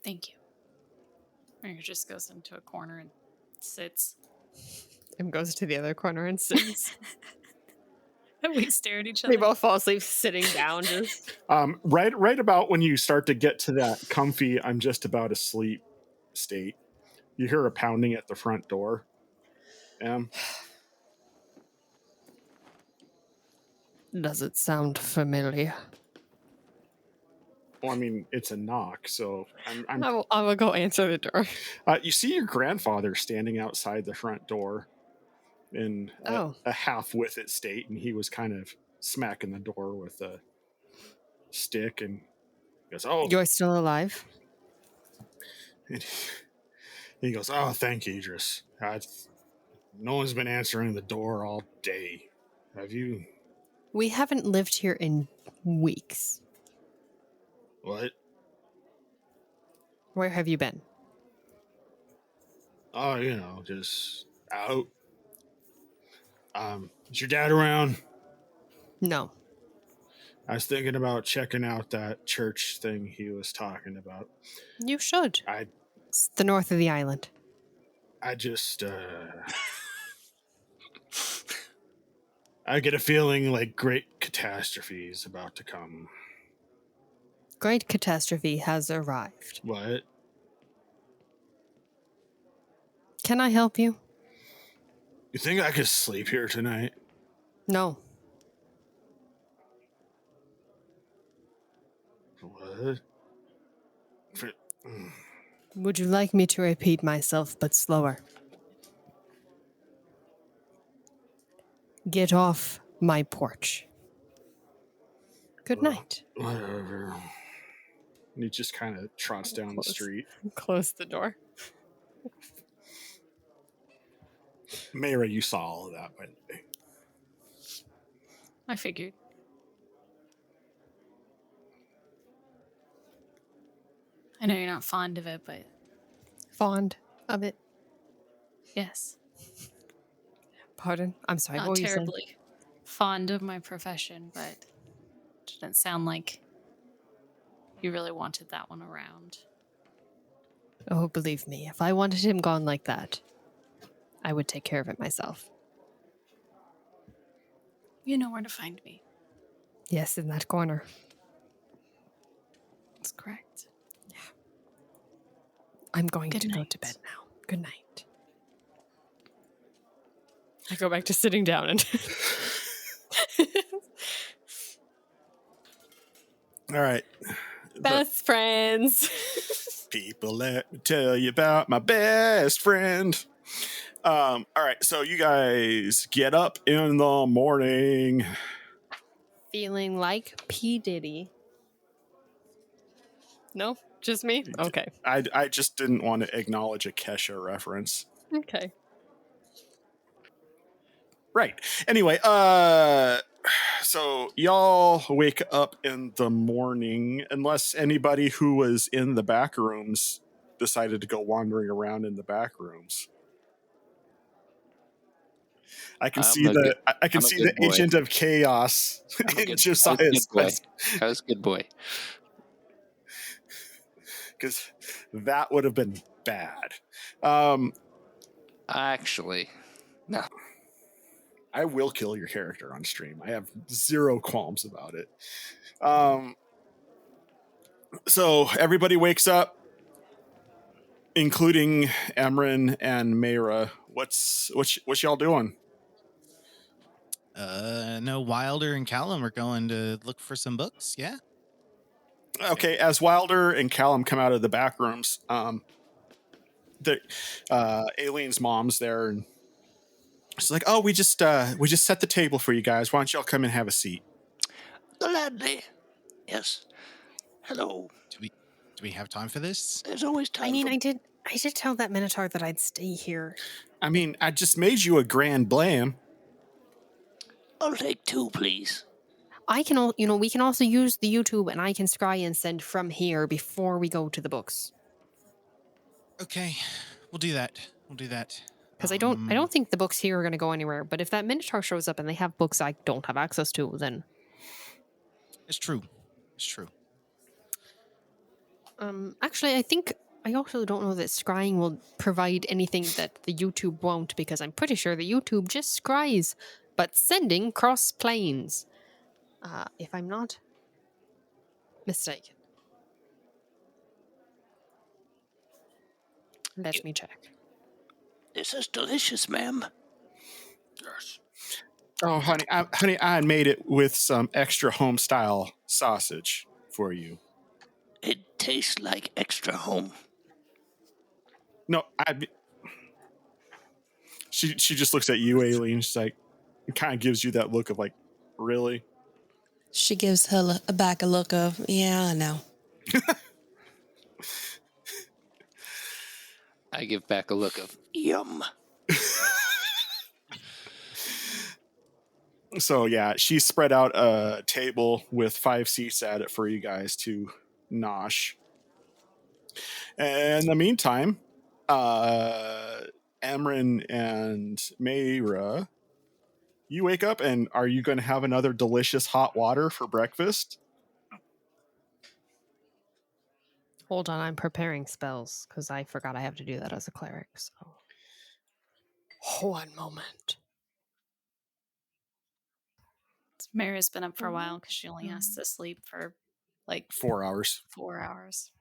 Thank you. Or just goes into a corner and sits. And goes to the other corner and sits. And we stare at each other. They both fall asleep sitting down. Just Right about when you start to get to that comfy, I'm just about asleep state, you hear a pounding at the front door. Does it sound familiar? Well, I mean, it's a knock, so I'm I will go answer the door. you see your grandfather standing outside the front door in a half-witted state, and he was kind of smacking the door with a stick, and he goes, "Oh, You're still alive? and he goes, "Oh, thank you, Idris. No one's been answering the door all day. Have you? We haven't lived here in weeks. What? Where have you been? Oh, just out. Is your dad around? No. I was thinking about checking out that church thing he was talking about. You should. I It's the north of the island. just, I get a feeling like great catastrophe is about to come. Great catastrophe has arrived. What? Can I help you? You think I could sleep here tonight? No. What? Would you like me to repeat myself, but slower? Get off my porch. Good night. Whatever. And he just kind of trots down the street. Close the door. Mayra, you saw all of that, by the way. I figured. I know you're not fond of it, but Fond of it. yes. Pardon? I'm sorry. Not What were you saying? terribly fond of my profession, but it didn't sound like you really wanted that one around. Oh, believe me, if I wanted him gone like that, I would take care of it myself. You know where to find me. Yes, in that corner. That's correct. I'm going Good to go night. to bed now. Good night. I go back to sitting down and All right. best friends. People, let me tell you about my best friend. All right, so you guys get up in the morning. Feeling like P. Diddy. No? Just me? Okay. I just didn't want to acknowledge a Kesha reference. Okay. Right. Anyway, so y'all wake up in the morning, unless anybody who was in the back rooms decided to go wandering around in the back rooms. I can see the agent of chaos in Josiah's quest, I was a good boy. because that would have been bad. Actually, no. I will kill your character on stream. I have zero qualms about it. So everybody wakes up, including Emran and Mayra. What's y'all doing? No, Wilder and Callum are going to look for some books. Yeah. Okay, as Wilder and Callum come out of the back rooms, Aileen's mom's there, and she's like, "Oh, we just set the table for you guys. Why don't y'all come and have a seat?" Gladly. Yes. Hello. Do we have time for this? There's always time. I did tell that Minotaur that I'd stay here. I mean, I just made you a grand blam. I'll take 2, please. We can also use the YouTube, and I can scry and send from here before we go to the books. Okay, we'll do that. Because I don't think the books here are going to go anywhere. But if that Minotaur shows up and they have books I don't have access to, then It's true. actually, I also don't know that scrying will provide anything that the YouTube won't, because I'm pretty sure the YouTube just scries, but sending cross planes. If I'm not mistaken. Let me check. This is delicious, ma'am. Yes. Oh, honey, I made it with some extra home style sausage for you. It tastes like extra home. No, She just looks at you, Aileen. She's like, it kind of gives you that look of like, really? She gives her back a look of, yeah, I know. I give back a look of Yum. So yeah, she spread out a table with 5 seats at it for you guys to nosh. And in the meantime, Amryn and Mayra, you wake up, and are you going to have another delicious hot water for breakfast? Hold on, I'm preparing spells because I forgot I have to do that as a cleric. So, 1 moment. Mara's been up for a while because she only has to sleep for like 4 hours. 4 hours.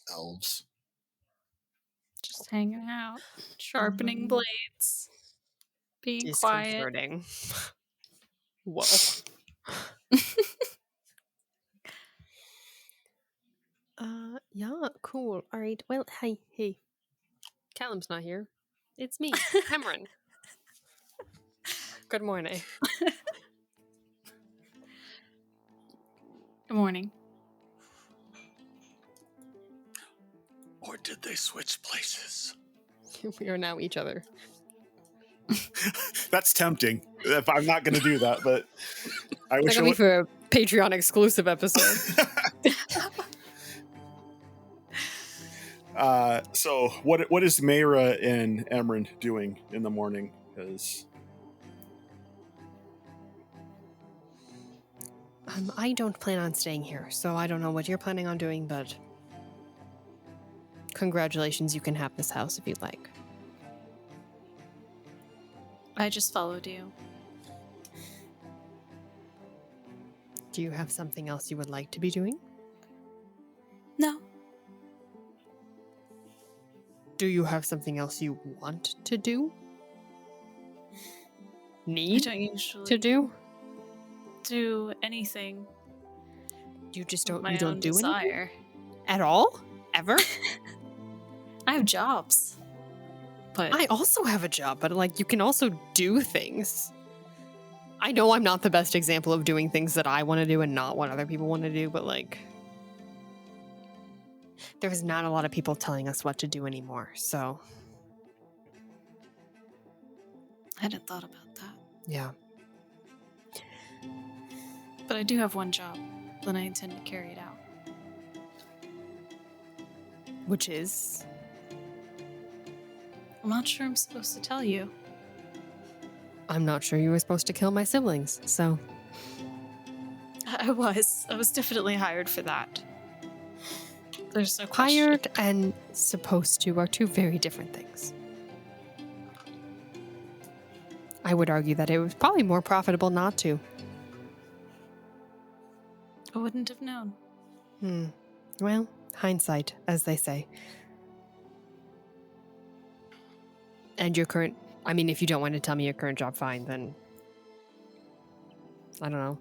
Elves. Just hanging out, sharpening blades, being quiet. Disconcerting. Whoa. Yeah, cool. All right. Well, hey. Callum's not here. It's me, Cameron. Good morning. Good morning. Or did they switch places? We are now each other. That's tempting. If I'm not going to do that, but I wish That could be for a Patreon exclusive episode. So what is Mayra and Emran doing in the morning? Because I don't plan on staying here, so I don't know what you're planning on doing, but congratulations, you can have this house if you'd like. I just followed you. Do you have something else you would like to be doing? No. Do you have something else you want to do? I Need don't usually to do? do anything. You just of don't. my You don't own do anything desire. at all, ever. I have jobs. But I also have a job, but like you can also do things. I know I'm not the best example of doing things that I want to do and not what other people want to do, but like there's not a lot of people telling us what to do anymore. So I hadn't thought about that. yeah. But I do have one job, and I intend to carry it out. Which is I'm not sure I'm supposed to tell you. I'm not sure you were supposed to kill my siblings, so I was definitely hired for that. There's no question. hired and supposed to are two very different things. I would argue that it was probably more profitable not to. I wouldn't have known. Well, hindsight, as they say. And your current... I mean, if you don't want to tell me your current job, fine, then... I don't know.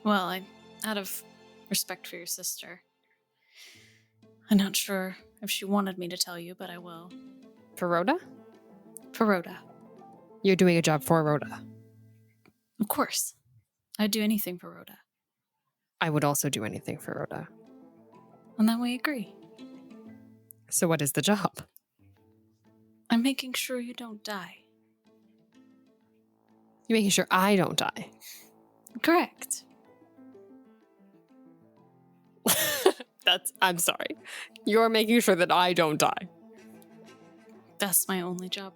Well, out of respect for your sister, I'm not sure if she wanted me to tell you, but I will. For Rhoda? For Rhoda. You're doing a job for Rhoda. Of course. I'd do anything for Rhoda. I would also do anything for Rhoda. And then we agree. So what is the job? I'm making sure you don't die. You're making sure I don't die. Correct. I'm sorry. You're making sure that I don't die. That's my only job.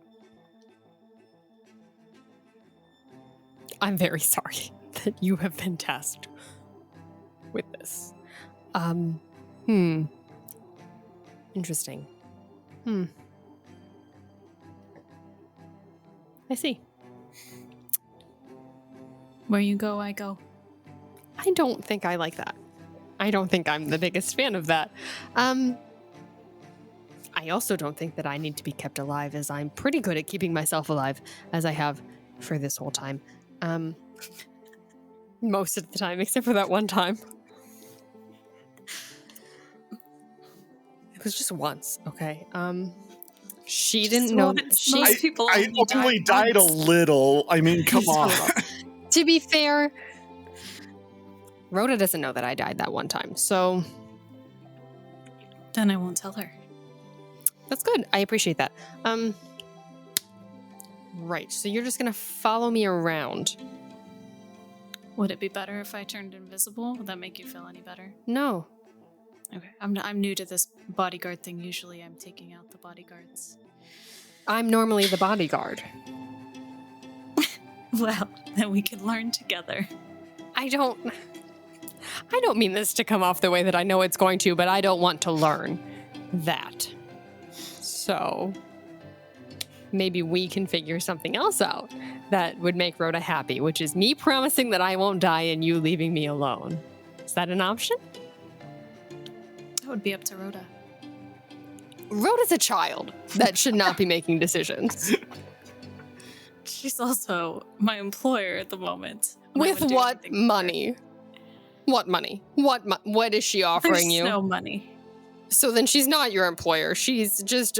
I'm very sorry that you have been tasked with this. Interesting. I see. Where you go, I go. I don't think I like that. I don't think I'm the biggest fan of that. I also don't think that I need to be kept alive, as I'm pretty good at keeping myself alive, as I have for this whole time. Most of the time, except for that one time. It was just once, okay? She didn't know. Most people I only died a once. little. I mean, come Just a on. little. To be fair, Rhoda doesn't know that I died that one time, so Then I won't tell her. that's good. I appreciate that. Right, so you're just gonna follow me around. Would it be better if I turned invisible? Would that make you feel any better? No. Okay. I'm new to this bodyguard thing. Usually I'm taking out the bodyguards. I'm normally the bodyguard. Well, then we can learn together. I don't mean this to come off the way that I know it's going to, but I don't want to learn that. So maybe we can figure something else out that would make Rhoda happy, which is me promising that I won't die and you leaving me alone. Is that an option? That would be up to Rhoda. Rhoda's a child that should not be making decisions. She's also my employer at the moment. and I With would do what anything for her. money? What money? What is she offering There's you? no money. So then she's not your employer. She's just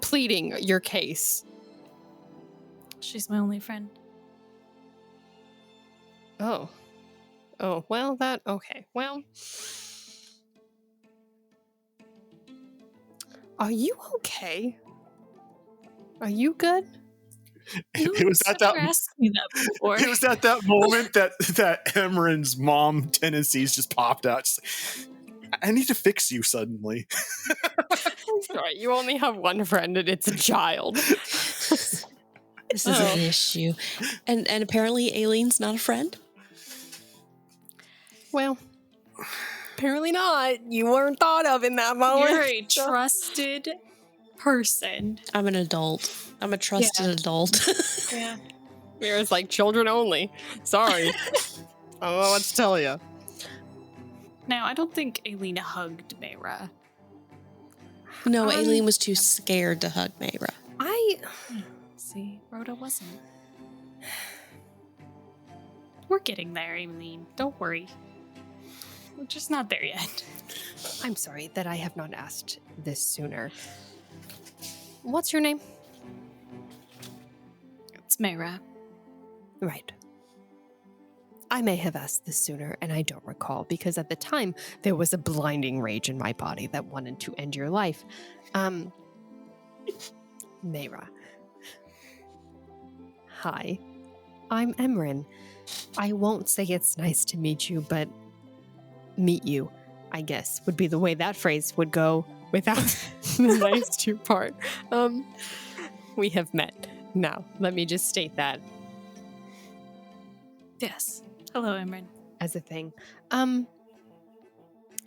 pleading your case. She's my only friend. Oh. Oh, well, okay. Well. Are you okay? Are you good? It was at that. asked me that before. It was at that moment that Emran's mom tendencies just popped out. She's like, I need to fix you suddenly. I'm sorry, you only have one friend and it's a child. This is an issue. And apparently Aileen's not a friend? Well, apparently not. You weren't thought of in that moment. You're a trusted person. I'm an adult. I'm a trusted adult. Yeah. Mira's like, children only. Sorry. I don't know what to tell you. Now, I don't think Aileen hugged Mayra. No, Aileen was too scared to hug Mayra. See, Rhoda wasn't. We're getting there, Aileen. Don't worry. We're just not there yet. I'm sorry that I have not asked this sooner. What's your name? It's Mayra. Right. I may have asked this sooner, and I don't recall, because at the time, there was a blinding rage in my body that wanted to end your life. Mayra. Hi. I'm Emrin. I won't say it's nice to meet you, but meet you, I guess, would be the way that phrase would go without the nice to part. We have met. Now, let me just state that. Yes. Hello, Imran. As a thing.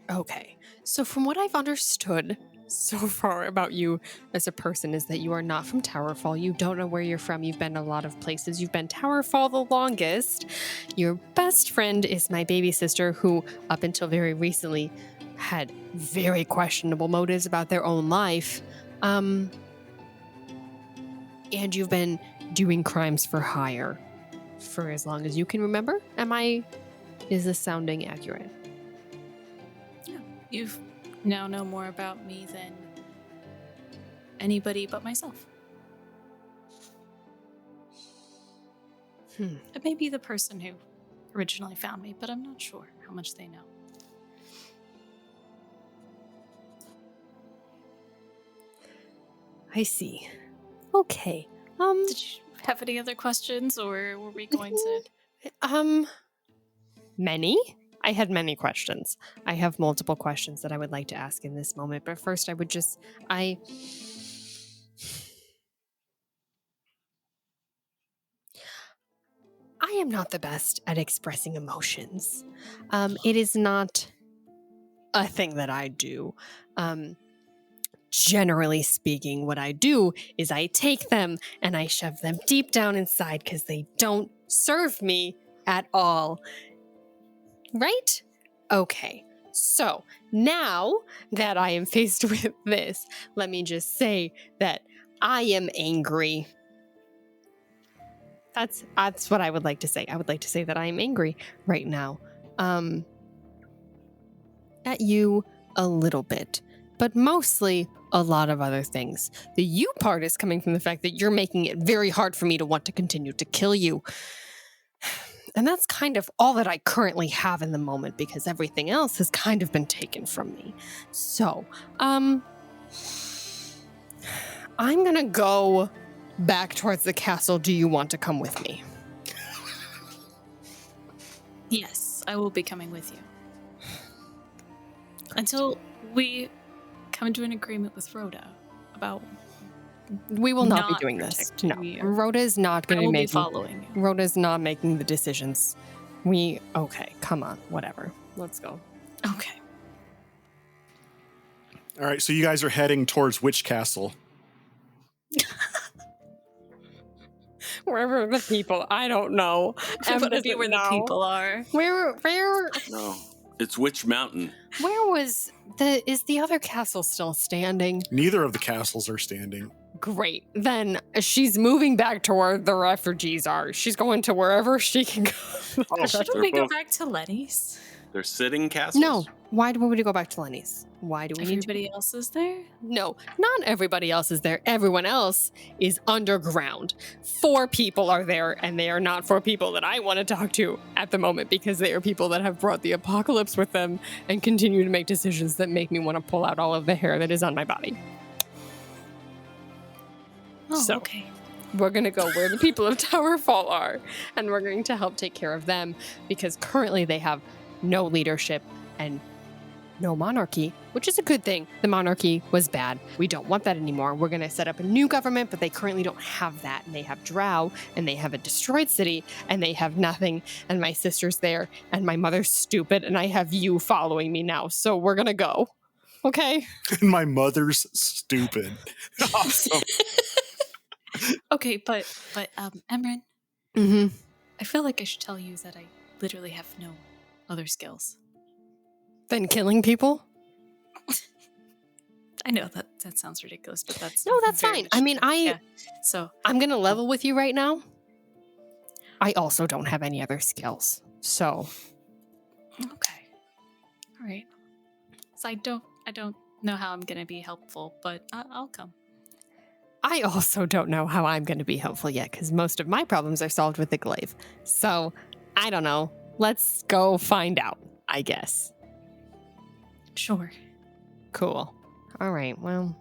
Okay. So from what I've understood so far about you as a person is that you are not from Towerfall. You don't know where you're from. You've been a lot of places. You've been Towerfall the longest. Your best friend is my baby sister, who up until very recently had very questionable motives about their own life. And you've been doing crimes for hire for as long as you can remember. Is this sounding accurate? Yeah. You now know more about me than anybody but myself. It may be the person who originally found me, but I'm not sure how much they know. I see. Okay. Did you have any other questions, or were we going to... Many? I had many questions. I have multiple questions that I would like to ask in this moment, but first I am not the best at expressing emotions. It is not a thing that I do. Generally speaking, what I do is I take them and I shove them deep down inside because they don't serve me at all. Right? Okay. So now that I am faced with this, let me just say that I am angry. That's what I would like to say. I would like to say that I am angry right now. At you a little bit, but mostly a lot of other things. The you part is coming from the fact that you're making it very hard for me to want to continue to kill you. And that's kind of all that I currently have in the moment because everything else has kind of been taken from me. So, I'm gonna go back towards the castle. Do you want to come with me? Yes, I will be coming with you. Until we come to an agreement with Rhoda about... We will not be Not doing this. No, protecting you. Rhoda's not going I to will be be making. following you. Rhoda's not making the decisions. Okay, come on, whatever. Let's go. Okay. All right, so you guys are heading towards which castle? Wherever the people, I don't know. I want to be where the people are. Where No, it's Witch Mountain. is the other castle still standing? Neither of the castles are standing. Great. Then she's moving back to where the refugees are. She's going to wherever she can go. Oh, Shouldn't they're we go both- back to Lenny's? They're sitting castles? No. Why do we need to go back to Lenny's? Why do we need to? Everybody else is there? No, not everybody else is there. Everyone else is underground. 4 people are there, and they are not 4 people that I want to talk to at the moment because they are people that have brought the apocalypse with them and continue to make decisions that make me want to pull out all of the hair that is on my body. Oh, So- okay. We're going to go where the people of Towerfall are, and we're going to help take care of them because currently they have no leadership and no monarchy, which is a good thing. The monarchy was bad. We don't want that anymore. We're going to set up a new government, but they currently don't have that. And they have Drow, and they have a destroyed city, and they have nothing. And my sister's there, and my mother's stupid, and I have you following me now. So we're going to go. Okay? And my mother's stupid. Awesome. Okay, but Emran, Mm-hmm. I feel like I should tell you that I literally have no other skills. Then killing people? I know that sounds ridiculous, but that's No, that's very fine. much I mean, true. So I'm going to level with you right now. I also don't have any other skills. So, okay, all right. So I don't know how I'm gonna be helpful, but I'll come. I also don't know how I'm going to be helpful yet because most of my problems are solved with the glaive. So, I don't know. Let's go find out, I guess. Sure. Cool. All right, well,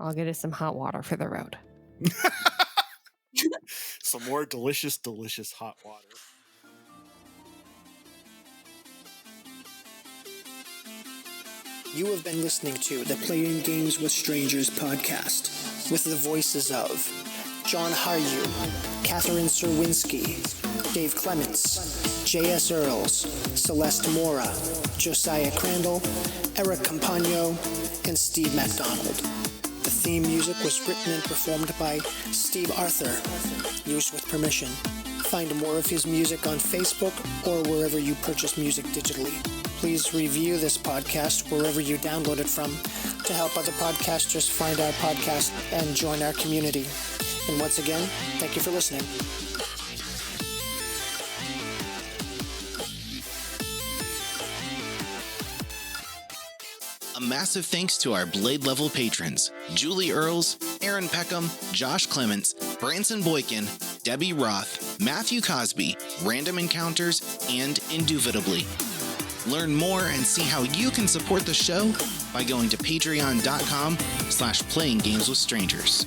I'll get us some hot water for the road. Some more delicious, delicious hot water. You have been listening to the Playing Games with Strangers podcast with the voices of John Haryu, Catherine Serwinski, Dave Clements, J.S. Earls, Celeste Mora, Josiah Crandall, Eric Campagno, and Steve MacDonald. The theme music was written and performed by Steve Arthur, used with permission. Find more of his music on Facebook or wherever you purchase music digitally. Please review this podcast wherever you download it from to help other podcasters find our podcast and join our community. And once again, thank you for listening. A massive thanks to our Blade level patrons, Julie Earls, Aaron Peckham, Josh Clements, Branson Boykin, Debbie Roth, Matthew Cosby, Random Encounters, and Indubitably. Learn more and see how you can support the show by going to patreon.com/playinggameswithstrangers.